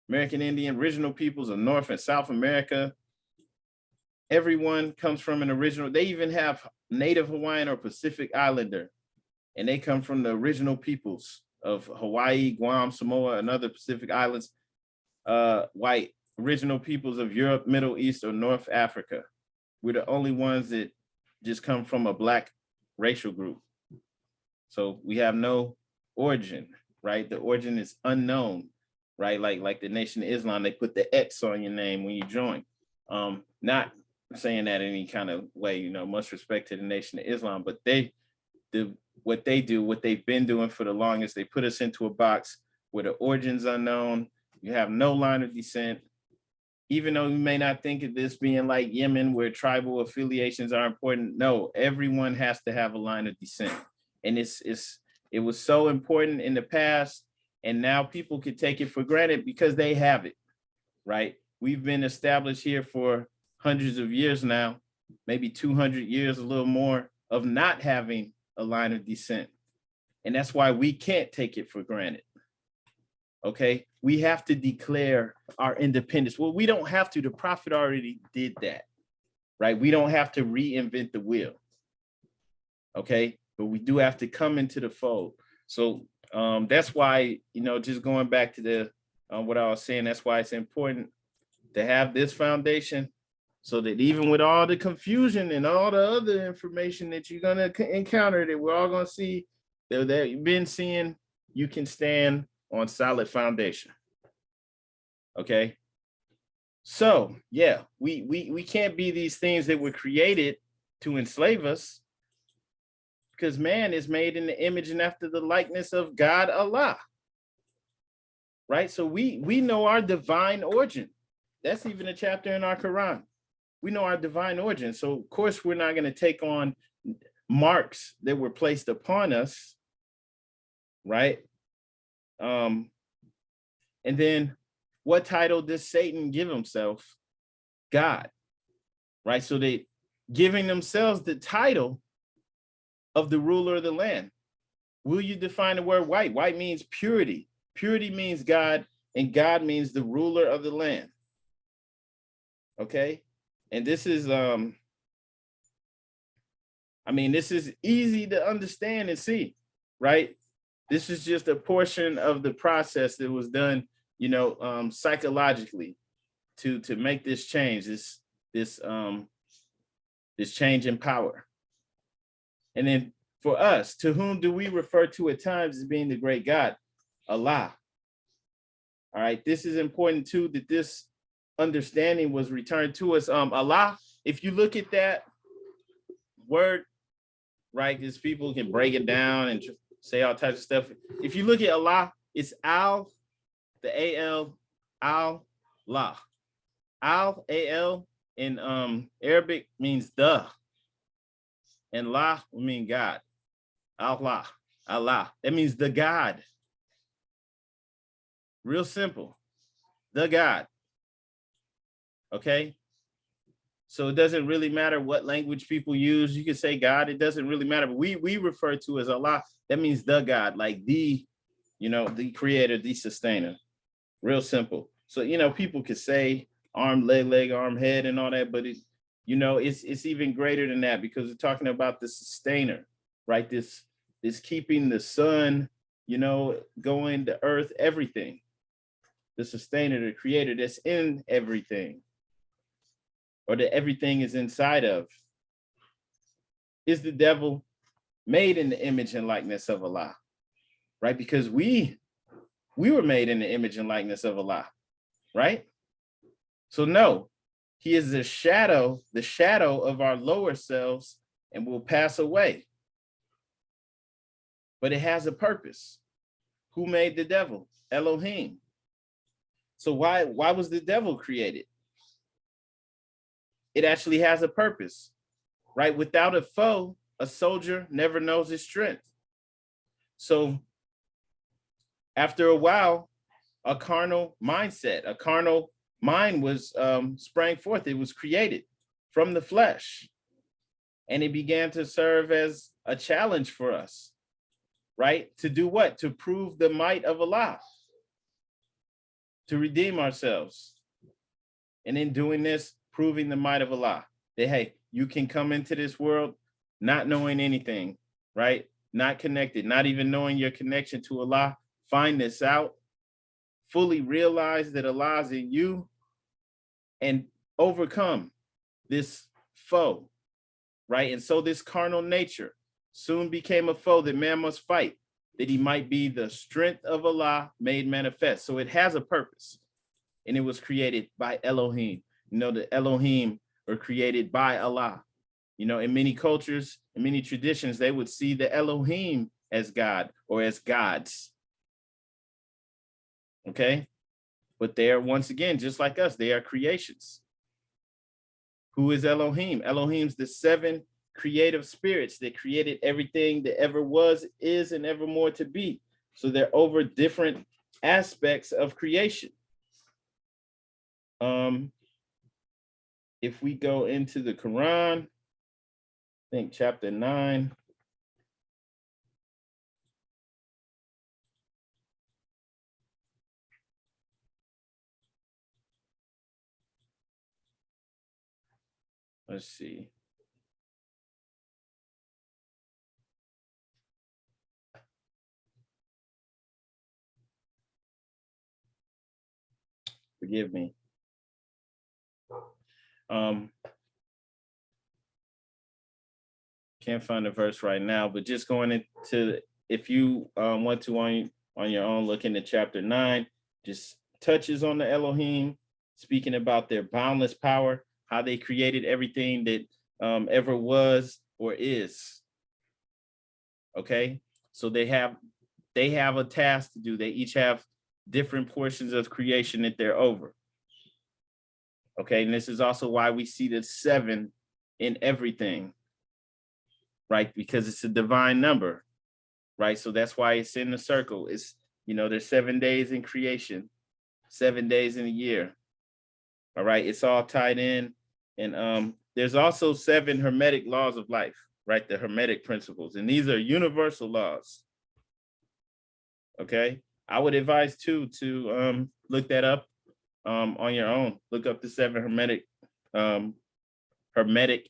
American Indian, original peoples of North and South America. Everyone comes from an original. They even have Native Hawaiian or Pacific Islander, and they come from the original peoples of Hawaii, Guam, Samoa, and other Pacific Islands. White original peoples of Europe, Middle East, or North Africa. We're the only ones that just come from a Black racial group. So we have no origin, right? The origin is unknown, right? Like the Nation of Islam, they put the X on your name when you join. Not saying that in any kind of way, you know, much respect to the Nation of Islam, but what they've been doing for the longest, they put us into a box where the origin's unknown. You have no line of descent. Even though you may not think of this being like Yemen, where tribal affiliations are important, no, everyone has to have a line of descent. And it was so important in the past, and now people can take it for granted because they have it, right? We've been established here for hundreds of years now, maybe 200 years, a little more, of not having a line of descent. And that's why we can't take it for granted. Okay, we have to declare our independence. Well, we don't have to. The Prophet already did that, right? We don't have to reinvent the wheel. Okay, but we do have to come into the fold. So that's why, you know, just going back to the what I was saying, that's why it's important to have this foundation, so that even with all the confusion and all the other information that you're gonna encounter, that we're all gonna see, that you've been seeing, you can stand on solid foundation. Okay. So yeah, we can't be these things that were created to enslave us, because man is made in the image and after the likeness of God, Allah. Right? So we know our divine origin. That's even a chapter in our Quran. We know our divine origin. So of course we're not going to take on marks that were placed upon us, right? And then what title does Satan give himself? God, right? So they giving themselves the title of the ruler of the land. Will you define the word white? White means purity. Purity means God, and God means the ruler of the land. Okay. And this is, this is easy to understand and see, right? This is just a portion of the process that was done, you know, psychologically to make this change. this change in power. And then for us, to whom do we refer to at times as being the great God? Allah. All right, this is important too, that this understanding was returned to us. Allah, if you look at that word, right, because people can break it down and say all types of stuff. If you look at Allah, it's Al, the A-L, Al-La. Al, A-L, in Arabic means the, and La will mean God. Allah, Allah, that means the God. Real simple, the God. Okay, so it doesn't really matter what language people use. You can say God, it doesn't really matter. But we refer to as Allah. That means the God, like the, the creator, the sustainer. Real simple. So, people could say arm, leg, arm, head, and all that, but it's even greater than that, because we're talking about the sustainer, right? This keeping the sun, going, the earth, everything. The sustainer, the creator that's in everything, or that everything is inside of. Is the devil made in the image and likeness of Allah, right? Because we were made in the image and likeness of Allah, right? So no, he is the shadow of our lower selves, and will pass away. But it has a purpose. Who made the devil? Elohim. So why was the devil created? It actually has a purpose, right? Without a foe, a soldier never knows his strength. So after a while, a carnal mindset, a carnal mind was sprang forth. It was created from the flesh, and it began to serve as a challenge for us, right? To do what? To prove the might of Allah, to redeem ourselves. And in doing this, proving the might of Allah, that, hey, you can come into this world not knowing anything, right? Not connected, not even knowing your connection to Allah. Find this out, fully realize that Allah is in you, and overcome this foe, right? And so this carnal nature soon became a foe that man must fight, that he might be the strength of Allah made manifest. So it has a purpose, and it was created by Elohim. The Elohim are created by Allah. In many cultures, in many traditions, they would see the Elohim as God or as gods. Okay? But they are, once again, just like us, they are creations. Who is Elohim? Elohim's the 7 creative spirits that created everything that ever was, is, and evermore to be. So they're over different aspects of creation. If we go into the Quran, I think chapter 9. Let's see. Forgive me. Can't find the verse right now, but just going into, if you want to on your own, look into chapter 9, just touches on the Elohim, speaking about their boundless power, how they created everything that ever was or is. Okay, so they have a task to do. They each have different portions of creation that they're over. Okay, and this is also why we see the 7 in everything, right? Because it's a divine number, right? So that's why it's in the circle. It's, there's 7 days in creation, 7 days in a year. All right, it's all tied in. And there's also 7 Hermetic laws of life, right? The Hermetic principles. And these are universal laws. Okay, I would advise too to look that up on your own. Look up the 7 Hermetic, Hermetic, Hermetic,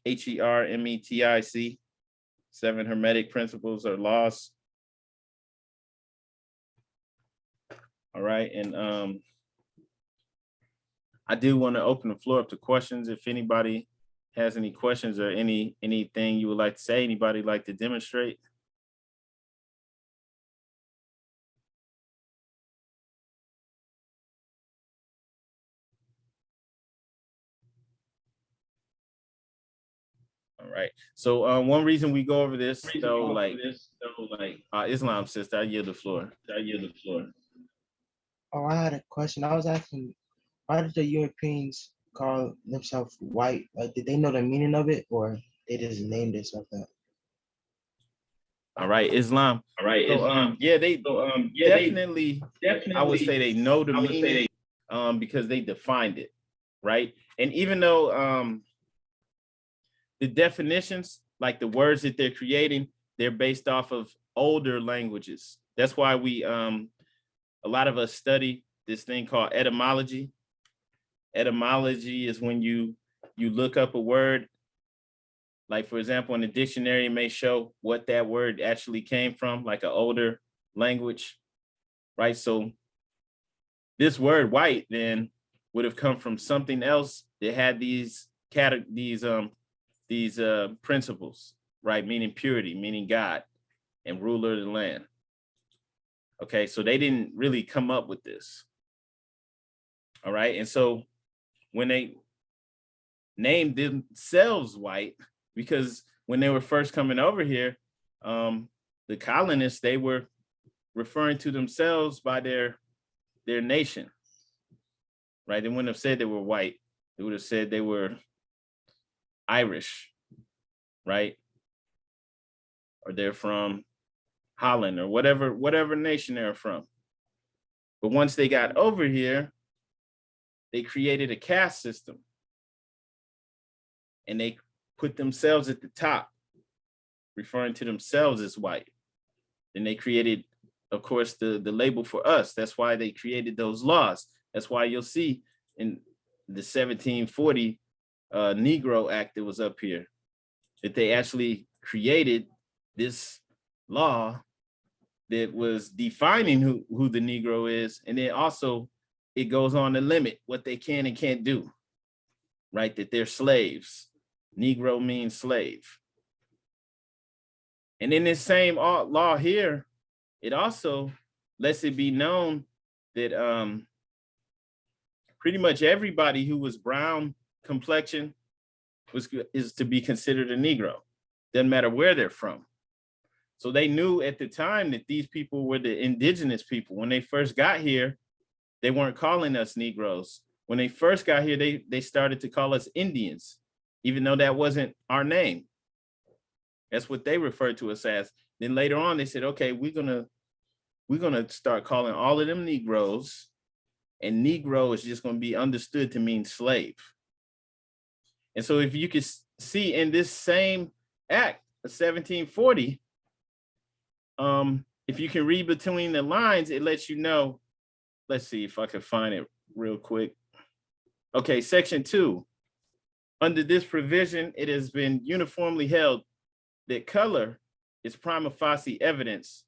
7 Hermetic principles or laws. All right, and I do want to open the floor up to questions. If anybody has any questions or anything you would like to say, anybody like to demonstrate? All right. So one reason we go over this, though, like Islam sister, I yield the floor. Oh, I had a question. I was asking, why did the Europeans call themselves white? Like, did they know the meaning of it, or they just named it something? All right, Islam. Yeah, they definitely, I would say they know the meaning, because they defined it, right? And even though the definitions, like the words that they're creating, they're based off of older languages. That's why we, a lot of us study this thing called etymology. Etymology is when you look up a word, like for example, in the dictionary, it may show what that word actually came from, like an older language, right? So this word white then would have come from something else that had these principles, right? Meaning purity, meaning God and ruler of the land. Okay, so they didn't really come up with this. All right, and so when they named themselves white, because when they were first coming over here, the colonists, they were referring to themselves by their nation, right? They wouldn't have said they were white. They would have said they were Irish, right? Or they're from Holland or whatever nation they're from. But once they got over here, they created a caste system and they put themselves at the top, referring to themselves as white. Then they created, of course, the label for us. That's why they created those laws. That's why you'll see in the 1740 Negro Act that was up here, that they actually created this law that was defining who the Negro is. And then also it goes on to limit what they can and can't do, right? That they're slaves. Negro means slave. And in this same law here, it also lets it be known that pretty much everybody who was brown complexion is to be considered a Negro. Doesn't matter where they're from. So they knew at the time that these people were the indigenous people. When they first got here, they weren't calling us Negroes. When they first got here, they started to call us Indians, even though that wasn't our name. That's what they referred to us as. Then later on, they said, okay, we're gonna start calling all of them Negroes, and Negro is just gonna be understood to mean slave. And so if you could see in this same act of 1740, if you can read between the lines, it lets you know. Let's see if I can find it real quick. Okay, section 2. Under this provision, it has been uniformly held that color is prima facie evidence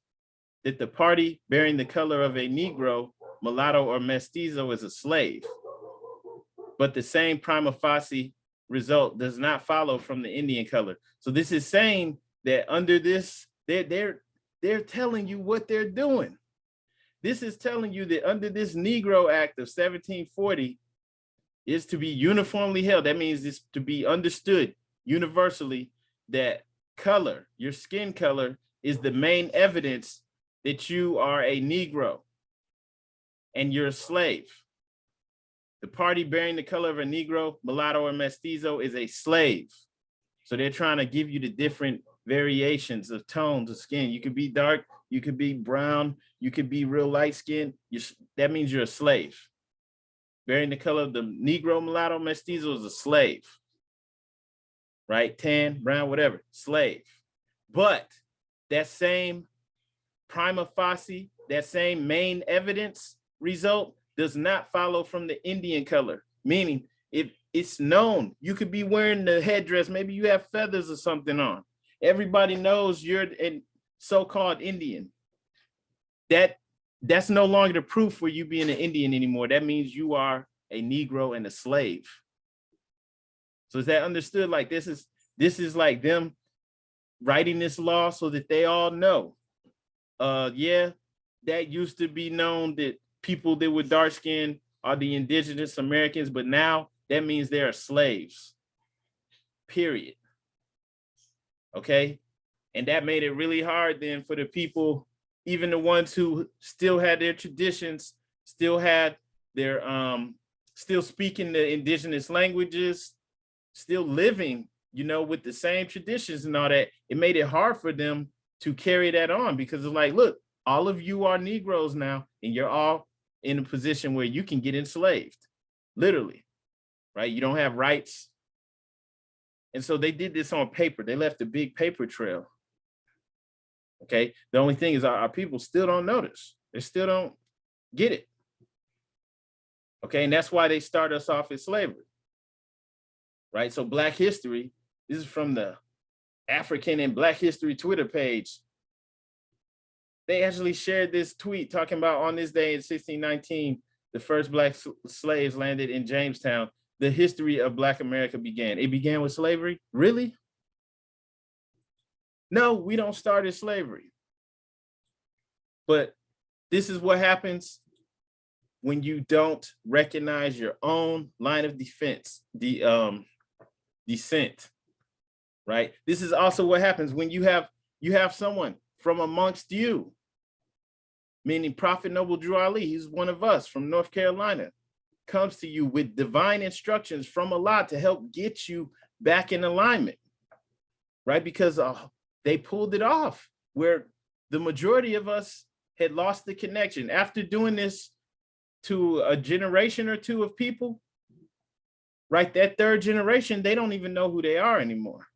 that the party bearing the color of a Negro, mulatto, or mestizo is a slave. But the same prima facie result does not follow from the Indian color. So this is saying that under this, they're telling you what they're doing. This is telling you that under this Negro Act of 1740 is to be uniformly held. That means it's to be understood universally that color, your skin color, is the main evidence that you are a Negro and you're a slave. The party bearing the color of a Negro, mulatto, or mestizo is a slave. So they're trying to give you the different variations of tones of skin. You could be dark, you could be brown, you could be real light skin. That means you're a slave. Bearing the color of the Negro, mulatto, mestizo is a slave, right? Tan, brown, whatever, slave. But that same prima facie, that same main evidence result does not follow from the Indian color, meaning if it's known, you could be wearing the headdress, maybe you have feathers or something on. Everybody knows you're a so-called Indian. That's no longer the proof for you being an Indian anymore. That means you are a Negro, and a slave. So is that understood? Like this is like them writing this law so that they all know. Yeah, that used to be known that people that were dark skinned are the indigenous Americans, but now that means they are slaves. Period. Okay. And that made it really hard then for the people, even the ones who still had their traditions, still had their still speaking the indigenous languages, still living, you know, with the same traditions and all that. It made it hard for them to carry that on because it's like, look, all of you are Negroes now, and you're all in a position where you can get enslaved, literally, right? You don't have rights. And so they did this on paper. They left a big paper trail. Okay. The only thing is our people still don't notice. They still don't get it. Okay. And that's why they start us off as slavery. Right. So Black history, this is from the African and Black History Twitter page. They actually shared this tweet talking about on this day in 1619, the first Black slaves landed in Jamestown. The history of Black America began. It began with slavery? Really? No, we don't start as slavery. But this is what happens when you don't recognize your own line of defense, the descent, right? This is also what happens when you have someone from amongst you, meaning Prophet Noble Drew Ali, he's one of us from North Carolina, comes to you with divine instructions from Allah to help get you back in alignment, right? Because they pulled it off where the majority of us had lost the connection. After doing this to a generation or two of people, right? That third generation, they don't even know who they are anymore.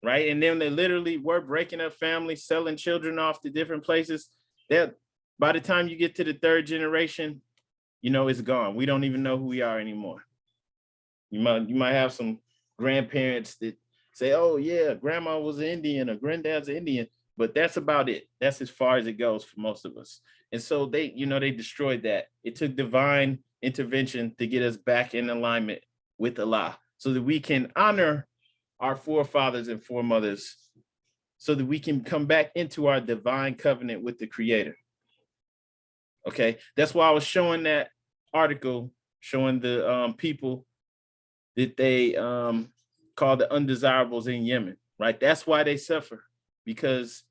Right. And then they literally were breaking up families, selling children off to different places. That by the time you get to the third generation, you know, it's gone. We don't even know who we are anymore. You might have some grandparents that say, oh yeah, grandma was an Indian or granddad's an Indian, but that's about it. That's as far as it goes for most of us. And so they destroyed that. It took divine intervention to get us back in alignment with Allah so that we can honor our forefathers and foremothers so that we can come back into our divine covenant with the Creator. Okay, that's why I was showing that article, showing the people that they call the Undesirables in Yemen, right? That's why they suffer, because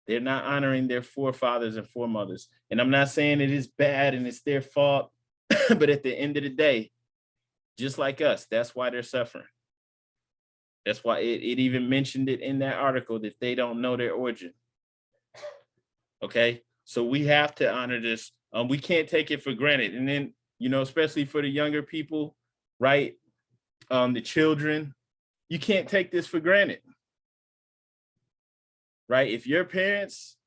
they're not honoring their forefathers and foremothers. And I'm not saying it is bad and it's their fault, but at the end of the day, just like us, that's why they're suffering. That's why it even mentioned it in that article that they don't know their origin. Okay, so we have to honor this. We can't take it for granted. And then, you know, especially for the younger people, right? The children, you can't take this for granted. Right? If your parents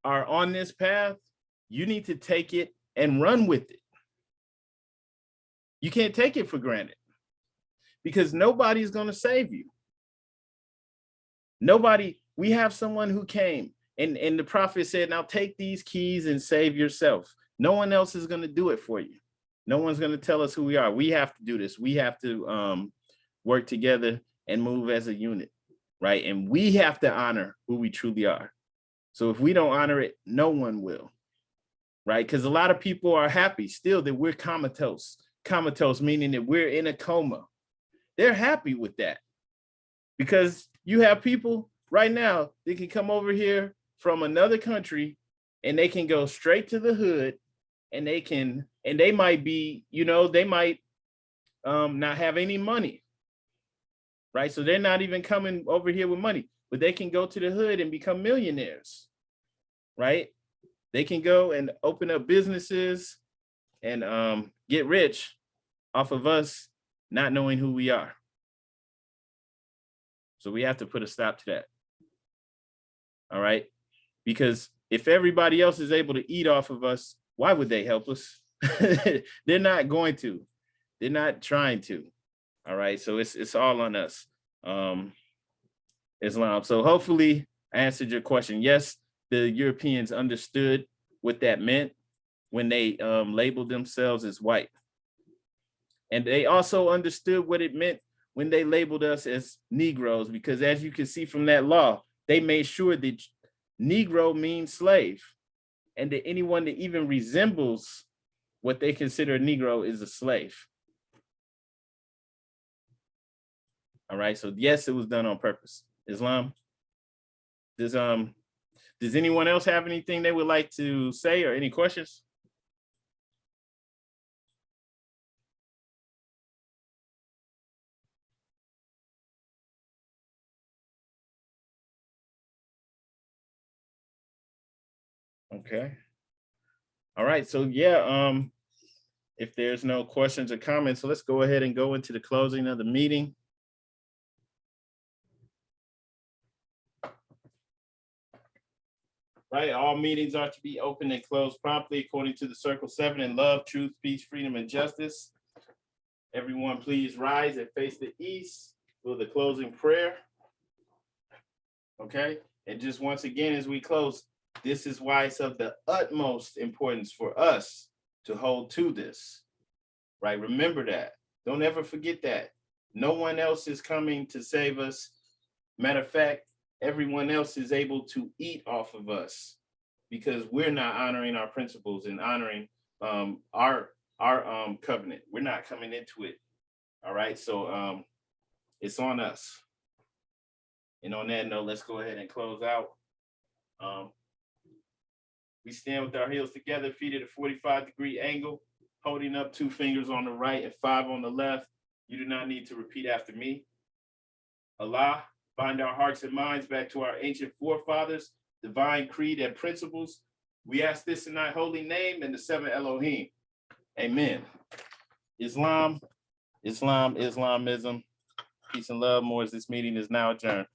are on this path, you need to take it and run with it. You can't take it for granted because nobody's going to save you. Nobody, we have someone who came and the prophet said, now take these keys and save yourself. No one else is going to do it for you. No one's going to tell us who we are. We have to do this. We have to work together and move as a unit, right? And we have to honor who we truly are. So if we don't honor it, no one will, right? Because a lot of people are happy still that we're comatose. Comatose meaning that we're in a coma. They're happy with that because you have people right now that can come over here from another country and they can go straight to the hood and they might be, you know, they might not have any money, right? So they're not even coming over here with money, but they can go to the hood and become millionaires, right? They can go and open up businesses and get rich off of us not knowing who we are. So we have to put a stop to that. All right. Because if everybody else is able to eat off of us, why would they help us? They're not going to. They're not trying to. All right. So it's all on us. Islam. So hopefully I answered your question. Yes, the Europeans understood what that meant. when they labeled themselves as white. And they also understood what it meant when they labeled us as Negroes, because as you can see from that law, they made sure that Negro means slave, and that anyone that even resembles what they consider a Negro is a slave. All right, so yes, it was done on purpose. Islam, does anyone else have anything they would like to say or any questions? Okay. All right, so yeah, if there's no questions or comments, so let's go ahead and go into the closing of the meeting. Right, all meetings are to be open and closed promptly according to the Circle 7 in love, truth, peace, freedom, and justice. Everyone please rise and face the east for the closing prayer. Okay, and just once again as we close, this is why it's of the utmost importance for us to hold to this, right? Remember that. Don't ever forget that. No one else is coming to save us. Matter of fact, everyone else is able to eat off of us because we're not honoring our principles and honoring our covenant. We're not coming into it. All right, so it's on us. And on that note, let's go ahead and close out. We stand with our heels together, feet at a 45-degree angle, holding up 2 fingers on the right and 5 on the left. You do not need to repeat after me. Allah, bind our hearts and minds back to our ancient forefathers, divine creed and principles. We ask this in thy holy name and the 7 Elohim. Amen. Islam, Islam, Islamism. Peace and love, Moors. This meeting is now adjourned.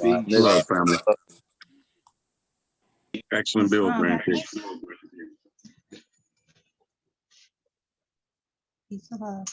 Love, family. Excellent build, grandkids. Peace and love.